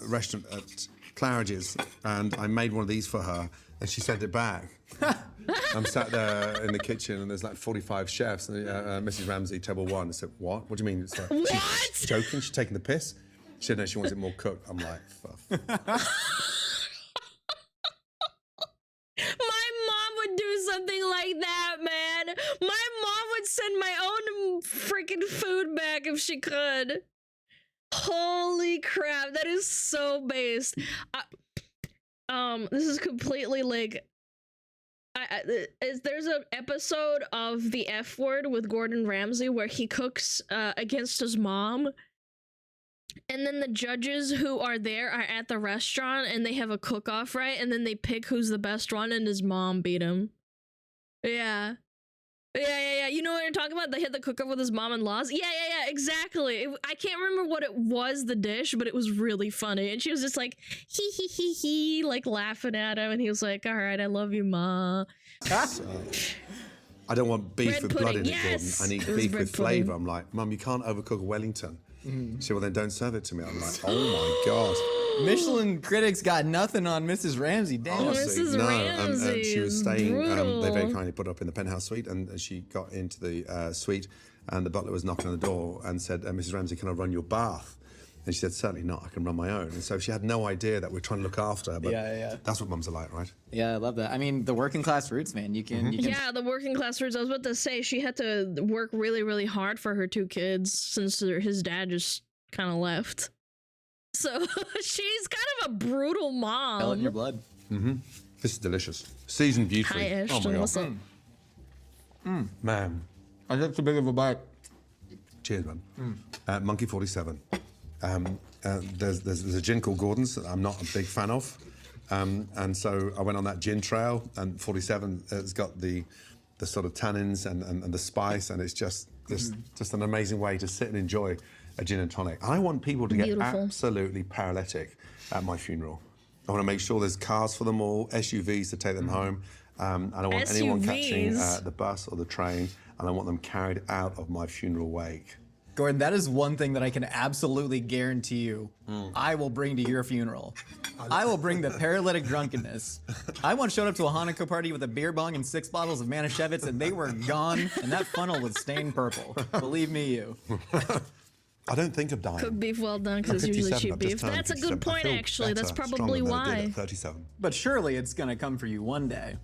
restaurant at Claridge's, and I made one of these for her, and she sent it back. I'm sat there in the kitchen, and there's like 45 chefs, and Mrs. Ramsay, table one. I said, what? What do you mean? It's like, What? She's joking? She's taking the piss? She said, no, she wants it more cooked. I'm like, fuck. My mom would do something like that, man. My mom would send my own freaking food back if she could. Holy crap, that is so based. This is completely like there's an episode of The F Word with Gordon Ramsay where he cooks against his mom. And then the judges who are there are at the restaurant and they have a cook-off, right? And then they pick who's the best one, and his mom beat him. Yeah. Yeah. You know what you're talking about? They hit the cook-up with his mom-in-laws. Yeah, exactly. I can't remember what it was, the dish, but it was really funny. And she was just like, he, like laughing at him. And he was like, all right, I love you, Ma. I don't want beef Bread with blood in pudding, it, yes! Gordon. I need It was beef bread with flavour. pudding. I'm like, Mum, you can't overcook a Wellington. She said, well, then don't serve it to me. I'm like, oh my God. Michelin critics got nothing on Mrs. Ramsay. Damn. Honestly, Mrs. and she was Ramsay, staying, brutal. they very kindly put her up in the penthouse suite, and she got into the suite, and the butler was knocking on the door and said, Mrs. Ramsay, can I run your bath? And she said, certainly not, I can run my own. And so she had no idea that we're trying to look after her, but Yeah. that's what mums are like, right? Yeah, I love that. I mean, the working class roots, man. You can. Yeah, the working class roots. I was about to say she had to work really, really hard for her 2 kids since his dad just kind of left. So she's kind of a brutal mom. Feel it in your blood. This is delicious. Seasoned beautifully. Hi, Ashton. Oh my What's God. up? Man, I took too big of a bite. cheers, man. Monkey 47. There's a gin called Gordon's that I'm not a big fan of. And so I went on that gin trail, and 47 has got the sort of tannins and the spice, and it's just an amazing way to sit and enjoy a gin and tonic. I want people to get Beautiful. absolutely paralytic at my funeral. I want to make sure there's cars for them all, SUVs to take them home. I don't want anyone catching SUVs? the bus or the train, and I want them carried out of my funeral wake. Gordon, that is one thing that I can absolutely guarantee you I will bring to your funeral. I will bring the paralytic drunkenness. I once showed up to a Hanukkah party with a beer bong and 6 bottles of Manischewitz, and they were gone, and that funnel was stained purple. Believe me, you. I don't think of dying. Cooked beef well done because it's usually 57, cheap I've just beef. turned That's a 57. good point, I feel actually. That's better, probably stronger than I did why. at 37. But surely it's gonna come for you one day.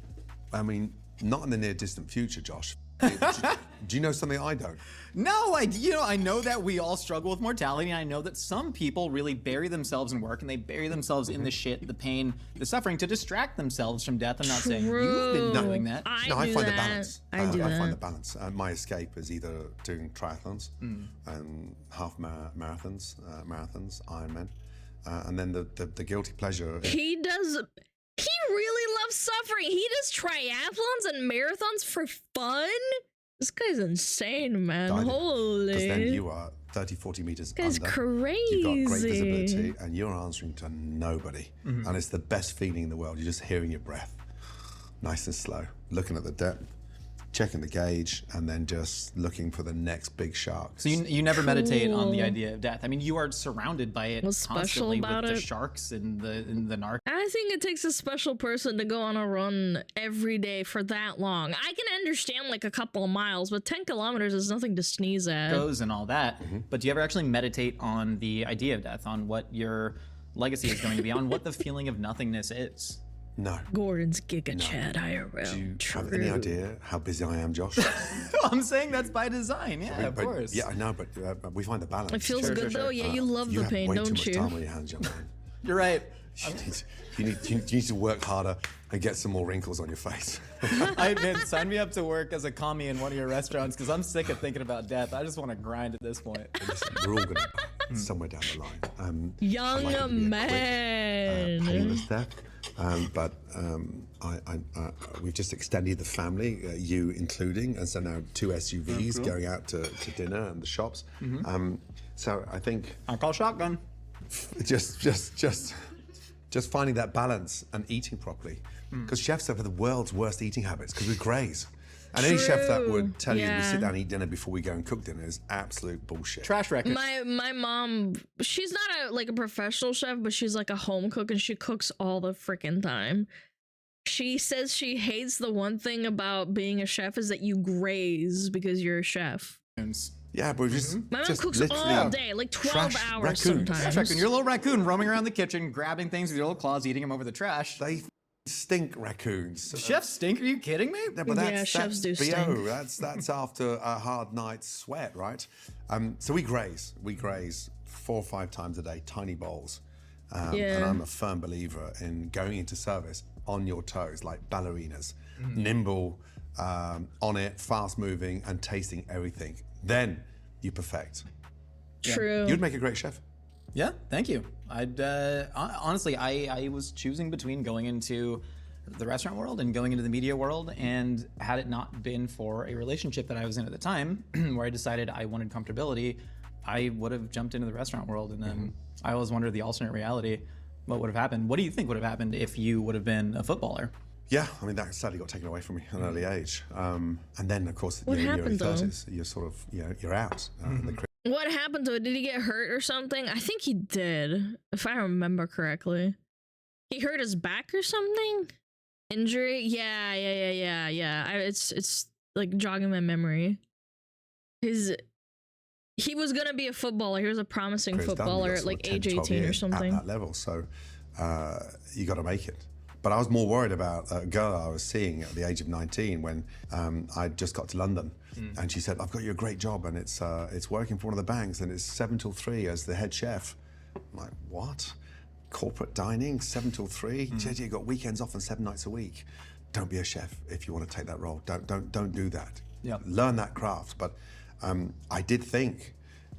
I mean, not in the near distant future, Josh. Do you know something I don't? No, I know that we all struggle with mortality, and I know that some people really bury themselves in work, and they bury themselves in the shit, the pain, the suffering to distract themselves from death. I'm not saying you've been doing that. I No, I do find that. the balance. I do I find that. the balance. My escape is either doing triathlons and half marathons, Ironman, and then the guilty pleasure. He really loves suffering. He does triathlons and marathons for fun. This guy's insane, man. Because Holy. then you are 30, 40 meters This guy's under. You've got great crazy. visibility, and you're answering to nobody. And it's the best feeling in the world. You're just hearing your breath, nice and slow, looking at the depth, checking the gauge, and then just looking for the next big shark. So you never meditate on the Cool. idea of death. I mean, you are surrounded by it What's special constantly about with the it? sharks and the narc. I think it takes a special person to go on a run every day for that long. I can understand like a couple of miles, but 10 kilometers is nothing to sneeze at. Goes and all that. But do you ever actually meditate on the idea of death, on what your legacy is going to be, on what the feeling of nothingness is? No. Gordon's Giga Chad IRL. Do you True. have any idea how busy I am, Josh? I'm saying that's by design. Yeah, of But- course. Yeah, I know, but we find the balance. It feels Sure, good sure, though. sure. Yeah, you love You the have pain, way don't too much you? time on your hands, young man. You're right. You need to work harder and get some more wrinkles on your face. Man, sign me up to work as a commie in one of your restaurants because I'm sick of thinking about death. I just want to grind at this point. Listen, we're all going to die somewhere down the line. Young I'd like it to be a quick, man. painless death. But we've just extended the family, you including, and so now 2 SUVs going out to dinner and the shops. So I think I call shotgun. just finding that balance and eating properly, because chefs have the world's worst eating habits because we graze. And any chef that would tell you we Yeah. sit down and eat dinner before we go and cook dinner is absolute bullshit. Trash record. My mom, she's not a professional chef, but she's like a home cook and she cooks all the freaking time. She says she hates the one thing about being a chef is that you graze because you're a chef. Yeah, but just My mom just cooks literally all day, like 12 trash hours raccoons. sometimes. Trash raccoon. You're a little raccoon roaming around the kitchen, grabbing things with your little claws, eating them over the trash. They stink, raccoons. Chefs stink? Are you kidding me? Yeah, but Yeah, chefs do BO. stink. That's after a hard night's sweat, right? So we graze 4 or 5 times a day, tiny bowls. And Yeah. I'm a firm believer in going into service on your toes, like ballerinas, nimble, on it, fast moving, and tasting everything. Then you perfect. True. You'd make a great chef. Yeah, thank you. I'd honestly, I was choosing between going into the restaurant world and going into the media world. And had it not been for a relationship that I was in at the time, where I decided I wanted comfortability, I would have jumped into the restaurant world. And then I always wondered the alternate reality, what would have happened? What do you think would have happened if you would have been a footballer? Yeah, I mean, that sadly got taken away from me at an early age. And then, of course, What in your early happened, though? 30s, you're sort of, you're out. In the What happened to it? Did he get hurt or something? I think he did, if I remember correctly. He hurt his back or something? Injury? Yeah. It's like jogging my memory. He was gonna be a footballer. He was a promising career's done. You footballer got at sort of like 10, age 12 18 or years something. At that level, so you got to make it. But I was more worried about a girl I was seeing at the age of 19 when I just got to London, and she said, "I've got you a great job, and it's working for one of the banks, and it's 7 till 3 as the head chef." I'm like, what? Corporate dining, 7 till 3? JJ, you got weekends off and 7 nights a week. Don't be a chef if you want to take that role. Don't do that. Yep. Learn that craft. But I did think,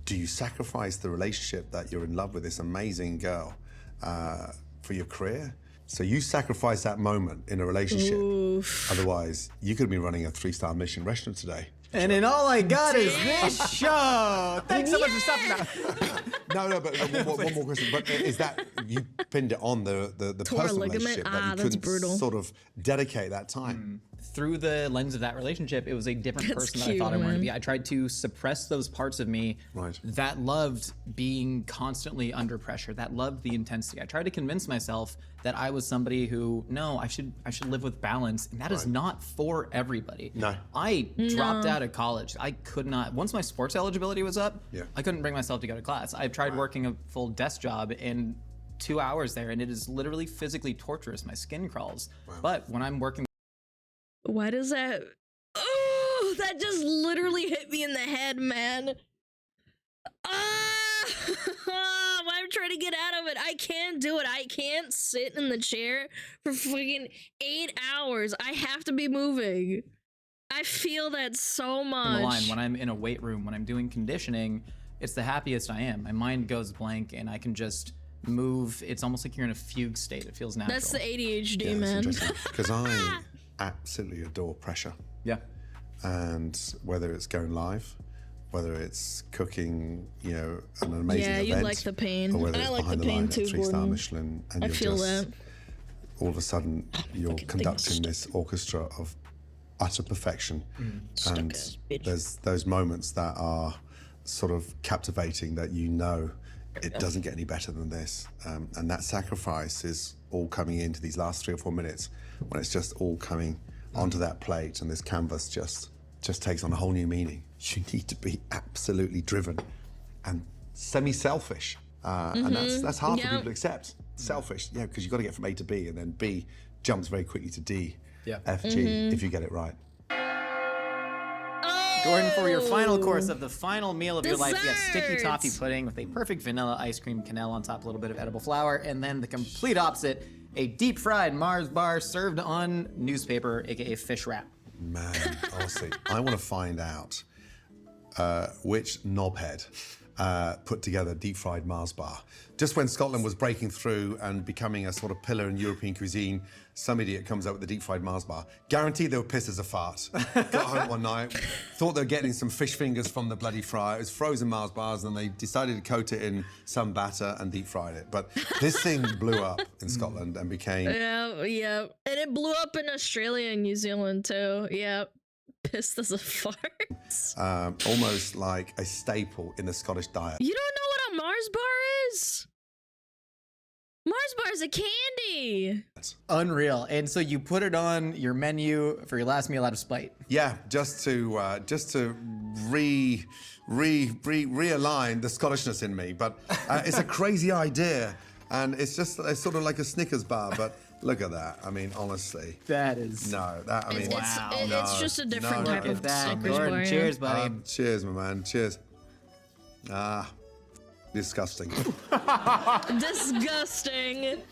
do you sacrifice the relationship that you're in love with this amazing girl for your career? So you sacrifice that moment in a relationship. Oof. Otherwise, you could be running a 3-star Michelin restaurant today. And then all I got is this show. Thanks so much for stopping by. No, but one more question. But is that you pinned it on the Tore a personal ligament? relationship that Ah, you that's couldn't brutal. sort of dedicate that time? Through the lens of that relationship, it was a different That's person that I cute, thought I wanted to man. be. I tried to suppress those parts of me Right. that loved being constantly under pressure, that loved the intensity. I tried to convince myself that I was somebody who, no, I should live with balance, and that is not for everybody. No. I dropped out of college. I could not. Once my sports eligibility was up, Yeah. I couldn't bring myself to go to class. I tried working a full desk job in 2 hours there, and it is literally physically torturous. My skin crawls. But when I'm working Why does that? Oh, that just literally hit me in the head, man. I'm trying to get out of it. I can't do it. I can't sit in the chair for fucking 8 hours. I have to be moving. I feel that so much. the line, when I'm in a weight room, when I'm doing conditioning, it's the happiest I am. My mind goes blank and I can just move. It's almost like you're in a fugue state. It feels natural. That's the ADHD, Yeah, it's man. interesting. Because I absolutely adore pressure. Yeah. And whether it's going live, whether it's cooking, an amazing Yeah, event. you like the pain. Or whether I it's like behind the the pain line too, at 3-star Gordon. Michelin, and I you're feel just, that. all of a sudden, you're fucking thing conducting stuck. this orchestra of utter perfection. Stuck And ass bitch. there's those moments that are sort of captivating that it doesn't get any better than this. And that sacrifice is all coming into these last 3 or 4 minutes when it's just all coming onto that plate and this canvas just takes on a whole new meaning. You need to be absolutely driven and semi-selfish. And that's hard for Yeah. people to accept. Selfish, because you've got to get from A to B, and then B jumps very quickly to D, Yeah. F, G, if you get it right. Gordon, for your final course of the final meal of your life, you got sticky Desserts. toffee pudding with a perfect vanilla ice cream cannelle on top, a little bit of edible flour, and then the complete opposite, a deep fried Mars bar served on newspaper, aka fish wrap. Man, honestly, I want to find out which knobhead put together deep fried Mars bar. Just when Scotland was breaking through and becoming a sort of pillar in European cuisine, some idiot comes out with the deep fried Mars bar. Guaranteed they were pissed as a fart. Got home one night, thought they were getting some fish fingers from the bloody fryer. It was frozen Mars bars, and they decided to coat it in some batter and deep fried it. But this thing blew up in Scotland and became Yeah. And it blew up in Australia and New Zealand too. Yeah. Pissed as a fart. almost like a staple in the Scottish diet. You don't know what a Mars bar is? Mars bar is a candy. Unreal. And so you put it on your menu for your last meal out of spite. Yeah, just to realign the Scottishness in me. But it's a crazy idea, and it's sort of like a Snickers bar. But look at that. I mean, honestly, That is. no. That I mean, It's just a different no, type no. of Look at that, Snickers Gordon. bar. Yeah. Cheers, buddy. Cheers, my man. Cheers. Disgusting. Disgusting.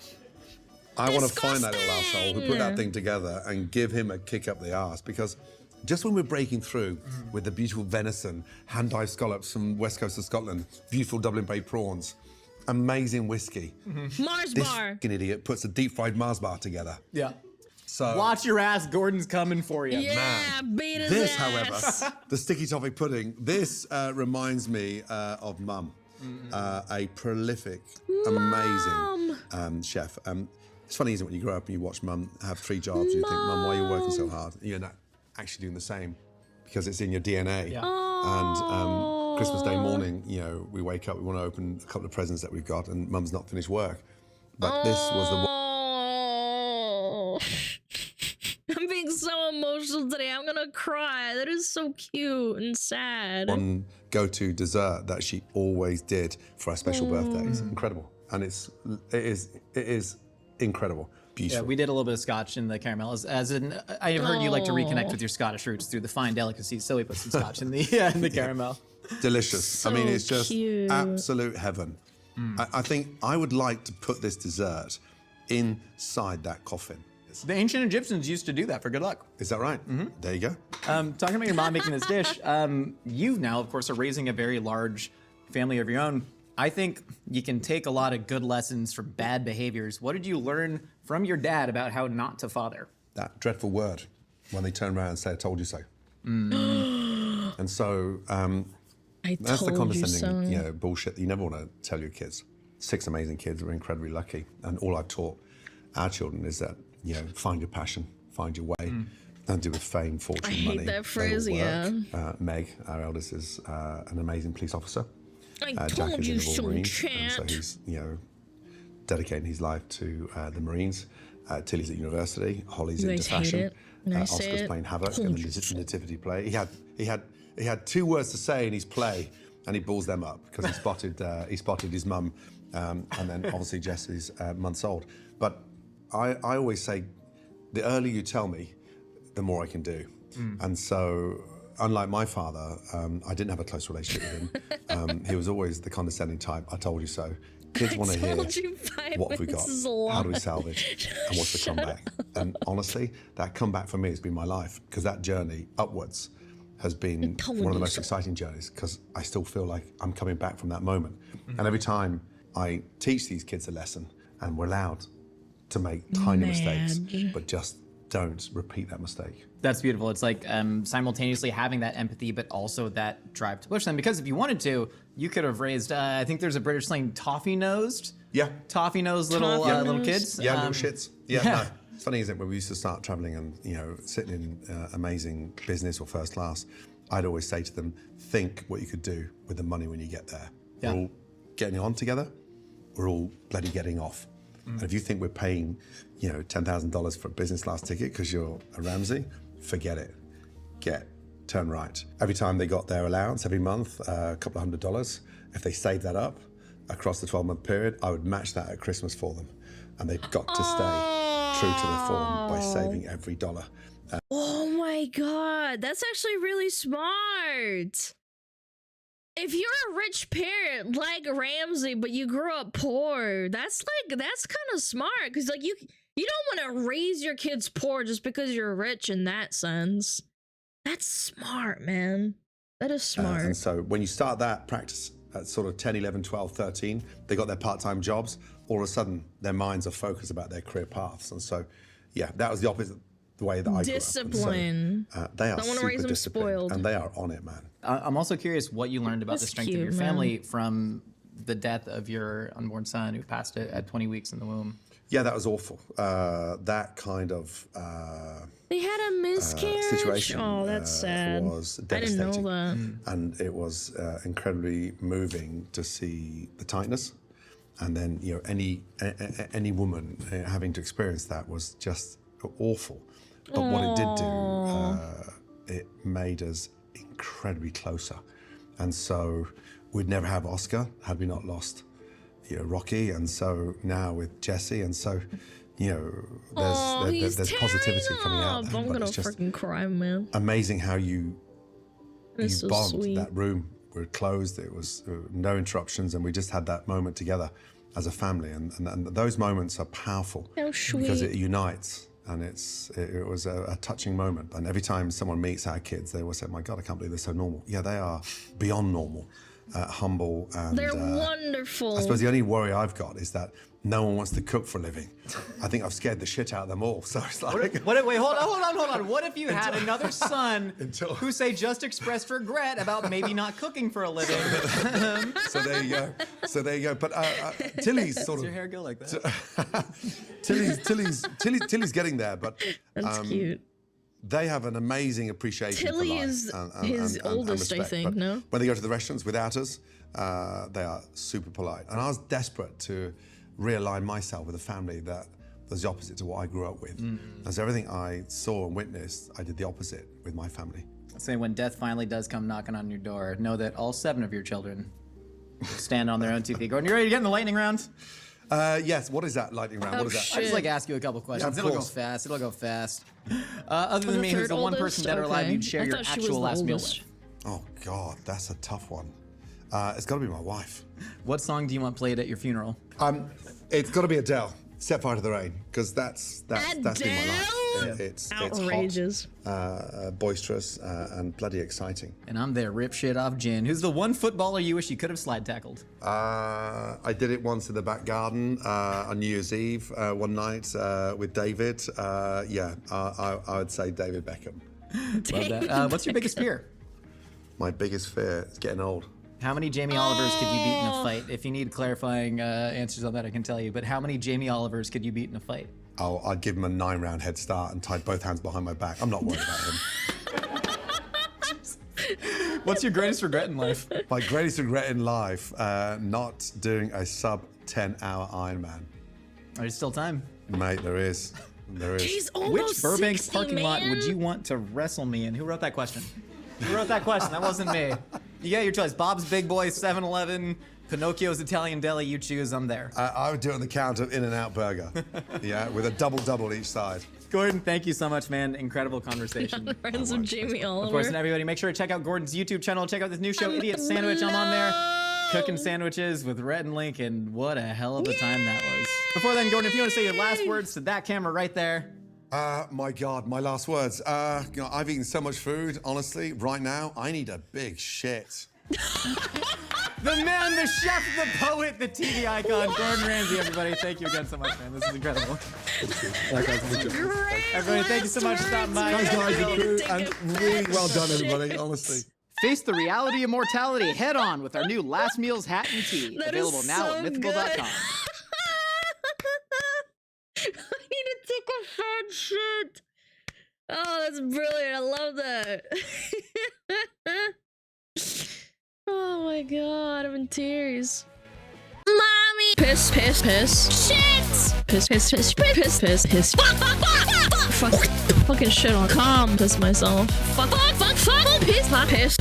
I want to find that little Disgusting. asshole who put that thing together and give him a kick up the arse, because just when we're breaking through with the beautiful venison, hand-dyed scallops from west coast of Scotland, beautiful Dublin Bay prawns, amazing whiskey, Mars this bar. fucking idiot puts a deep fried Mars bar together. Yeah. So Watch your ass, Gordon's coming for you. Yeah, beat his this, ass. however, the sticky toffee pudding, this reminds me of Mum, a prolific, amazing chef. It's funny, isn't it, when you grow up and you watch Mum have 3 jobs, you think, Mum, why are you working so hard? You're not actually doing the same because it's in your DNA. Yeah. And Christmas Day morning, you know, we wake up, we want to open a couple of presents that we've got, and Mum's not finished work. But this was the one. Oh. I'm being so emotional today. I'm gonna cry. That is so cute and sad. One go-to dessert that she always did for our special birthdays. Incredible. And it is incredible. Beautiful. Yeah, we did a little bit of scotch in the caramel. I have heard you like to reconnect with your Scottish roots through the fine delicacies, so we put some scotch in the caramel. Delicious. So I mean, it's just cute. absolute heaven. I think I would like to put this dessert inside that coffin. The ancient Egyptians used to do that for good luck. Is that right? There you go. Talking about your mom making this dish, you now, of course, are raising a very large family of your own. I think you can take a lot of good lessons from bad behaviors. What did you learn from your dad about how not to father? That dreadful word when they turn around and say, I told you so. And so that's the condescending bullshit that you never want to tell your kids. 6 amazing kids. We're incredibly lucky. And all I've taught our children is that, find your passion, find your way. Don't do it with fame, fortune, money. I hate that phrase, Meg, our eldest, is an amazing police officer. I Jack told is you in the Royal so, Marines, and so chat. he's, dedicating his life to the Marines. Tilly's at university. Holly's You into guys hate fashion. it when I say Oscar's it? playing havoc in Told the you so. nativity play. He had 2 words to say in his play, and he balls them up because he spotted his mum, and then obviously Jessie's months old. But I always say, the earlier you tell me, the more I can do. And so, unlike my father, I didn't have a close relationship with him. He was always the condescending type. I told you so. Kids want to hear, what have we got? How do we salvage? And what's the comeback? And honestly, that comeback for me has been my life, because that journey upwards has been one of the most exciting journeys, because I still feel like I'm coming back from that moment. And every time I teach these kids a lesson, and we're allowed to make tiny mistakes, but just don't repeat that mistake. That's beautiful. It's like simultaneously having that empathy, but also that drive to push them. Because if you wanted to, you could have raised, I think there's a British slang, toffee-nosed? Yeah. Toffee-nosed little shits? Yeah, little shits. Yeah, no. It's funny, isn't it, when we used to start traveling and, sitting in amazing business or first class, I'd always say to them, think what you could do with the money when you get there. Yeah. We're all getting on together. We're all bloody getting off. And if you think we're paying, $10,000 for a business class ticket because you're a Ramsay, forget it. Turn right. Every time they got their allowance every month, a couple of $100, if they saved that up across the 12-month period, I would match that at Christmas for them. And they've got to stay true to their form by saving every dollar. Oh my god, that's actually really smart. If you're a rich parent like Ramsay, but you grew up poor, that's kind of smart, because you don't want to raise your kids poor just because you're rich in that sense. That's smart, man. That is smart. And so when you start that practice at sort of 10, 11, 12, 13, they got their part-time jobs, all of a sudden their minds are focused about their career paths. And so, yeah, that was the opposite the way that I grew up. Discipline. And so, they are Don't wanna super raise them disciplined, spoiled. and they are on it, man. I'm also curious what you learned about the That's strength of cute, your man. family from the death of your unborn son who passed it at 20 weeks in the womb. Yeah, that was awful. That kind of They had a miscarriage. situation Oh, that's sad. was I didn't devastating. know that. And it was incredibly moving to see the tightness. And then, any woman having to experience that was just awful. But what it did do, it made us incredibly closer. And so we'd never have Oscar had we not lost, Rocky. And so now with Jessie, and so, there's positivity coming out there. I'm But gonna it's just freaking cry, man. amazing how you It's so bond. sweet. That room, we were closed. It was no interruptions, and we just had that moment together as a family. And those moments are powerful How because sweet. it unites. And it was a touching moment. And every time someone meets our kids, they always say, "My God, I can't believe they're so normal." Yeah, they are beyond normal. humble, and They're wonderful. I suppose the only worry I've got is that no one wants to cook for a living. I think I've scared the shit out of them all. So it's like, Wait, hold on. What if you had another son who, say, just expressed regret about maybe not cooking for a living? so there you go. But Tilly's sort Does of. your hair go like that? Tilly's getting there, but That's cute. they have an amazing appreciation Tilly for life is and his oldest, I respect. think, But no? when they go to the restaurants without us, they are super polite. And I was desperate to realign myself with a family that was the opposite to what I grew up with. And so everything I saw and witnessed, I did the opposite with my family. Say when death finally does come knocking on your door, know that all 7 of your children stand on their own 2 feet. Gordon, you ready to get in the lightning round? Yes, what is that lightning round? What is that? I just like to ask you a couple questions. Yeah, of It'll go course. fast. Other than The me, who's third the one oldest? person dead or alive Okay. you'd share I your thought she was actual the last meal oldest. with? Oh God, that's a tough one. It's got to be my wife. What song do you want played at your funeral? It's got to be Adele. Set Fire to the Rain, because that's been my life. Adele? It's Outrageous. hot, boisterous, and bloody exciting. And I'm there, rip shit off Jen. Who's the one footballer you wish you could have slide tackled? I did it once in the back garden on New Year's Eve one night with David. I would say David Beckham. Love that. What's your biggest fear? My biggest fear is getting old. How many Jamie Olivers could you beat in a fight? If you need clarifying answers on that, I can tell you. But how many Jamie Olivers could you beat in a fight? Oh, I'd give him a 9-round head start and tie both hands behind my back. I'm not worried about him. What's your greatest regret in life? My greatest regret in life, not doing a sub 10-hour Ironman. There's still time. Mate, there is. There is. He's almost Which Burbank 60, parking lot man. would you want to wrestle me in? Who wrote that question? Who wrote that question? That wasn't me. You got your choice. Bob's Big Boy, 7-Eleven, Pinocchio's Italian Deli. You choose. I'm there. I would do it on the count of In-N-Out Burger. Yeah, with a double each side. Gordon, thank you so much, man. Incredible conversation. Friends of Jamie Oliver. Of course, and everybody, make sure to check out Gordon's YouTube channel. Check out this new show, Idiot Sandwich. I'm on there cooking sandwiches with Rhett and Link, and what a hell of a time that was. Before then, Gordon, if you want to say your last words to that camera right there. My God, my last words. I've eaten so much food, honestly. Right now, I need a big shit. The man, the chef, the poet, the TV icon, Gordon Ramsay, everybody. Thank you again so much, man. This is incredible. Everybody, thank you so much for stopping by. Thanks, guys, the crew, and really well done, everybody, honestly. Face the reality of mortality head on with our new Last Meals hat and tee. That Available is now so at mythical.com. I need to take a fat shit. Oh, that's brilliant. I love that. Oh my God, I'm in tears. Mommy! Piss. Shit! Piss. Fuck. Fucking shit on. Calm. Piss myself. Fuck. Piss. Fuck. Piss.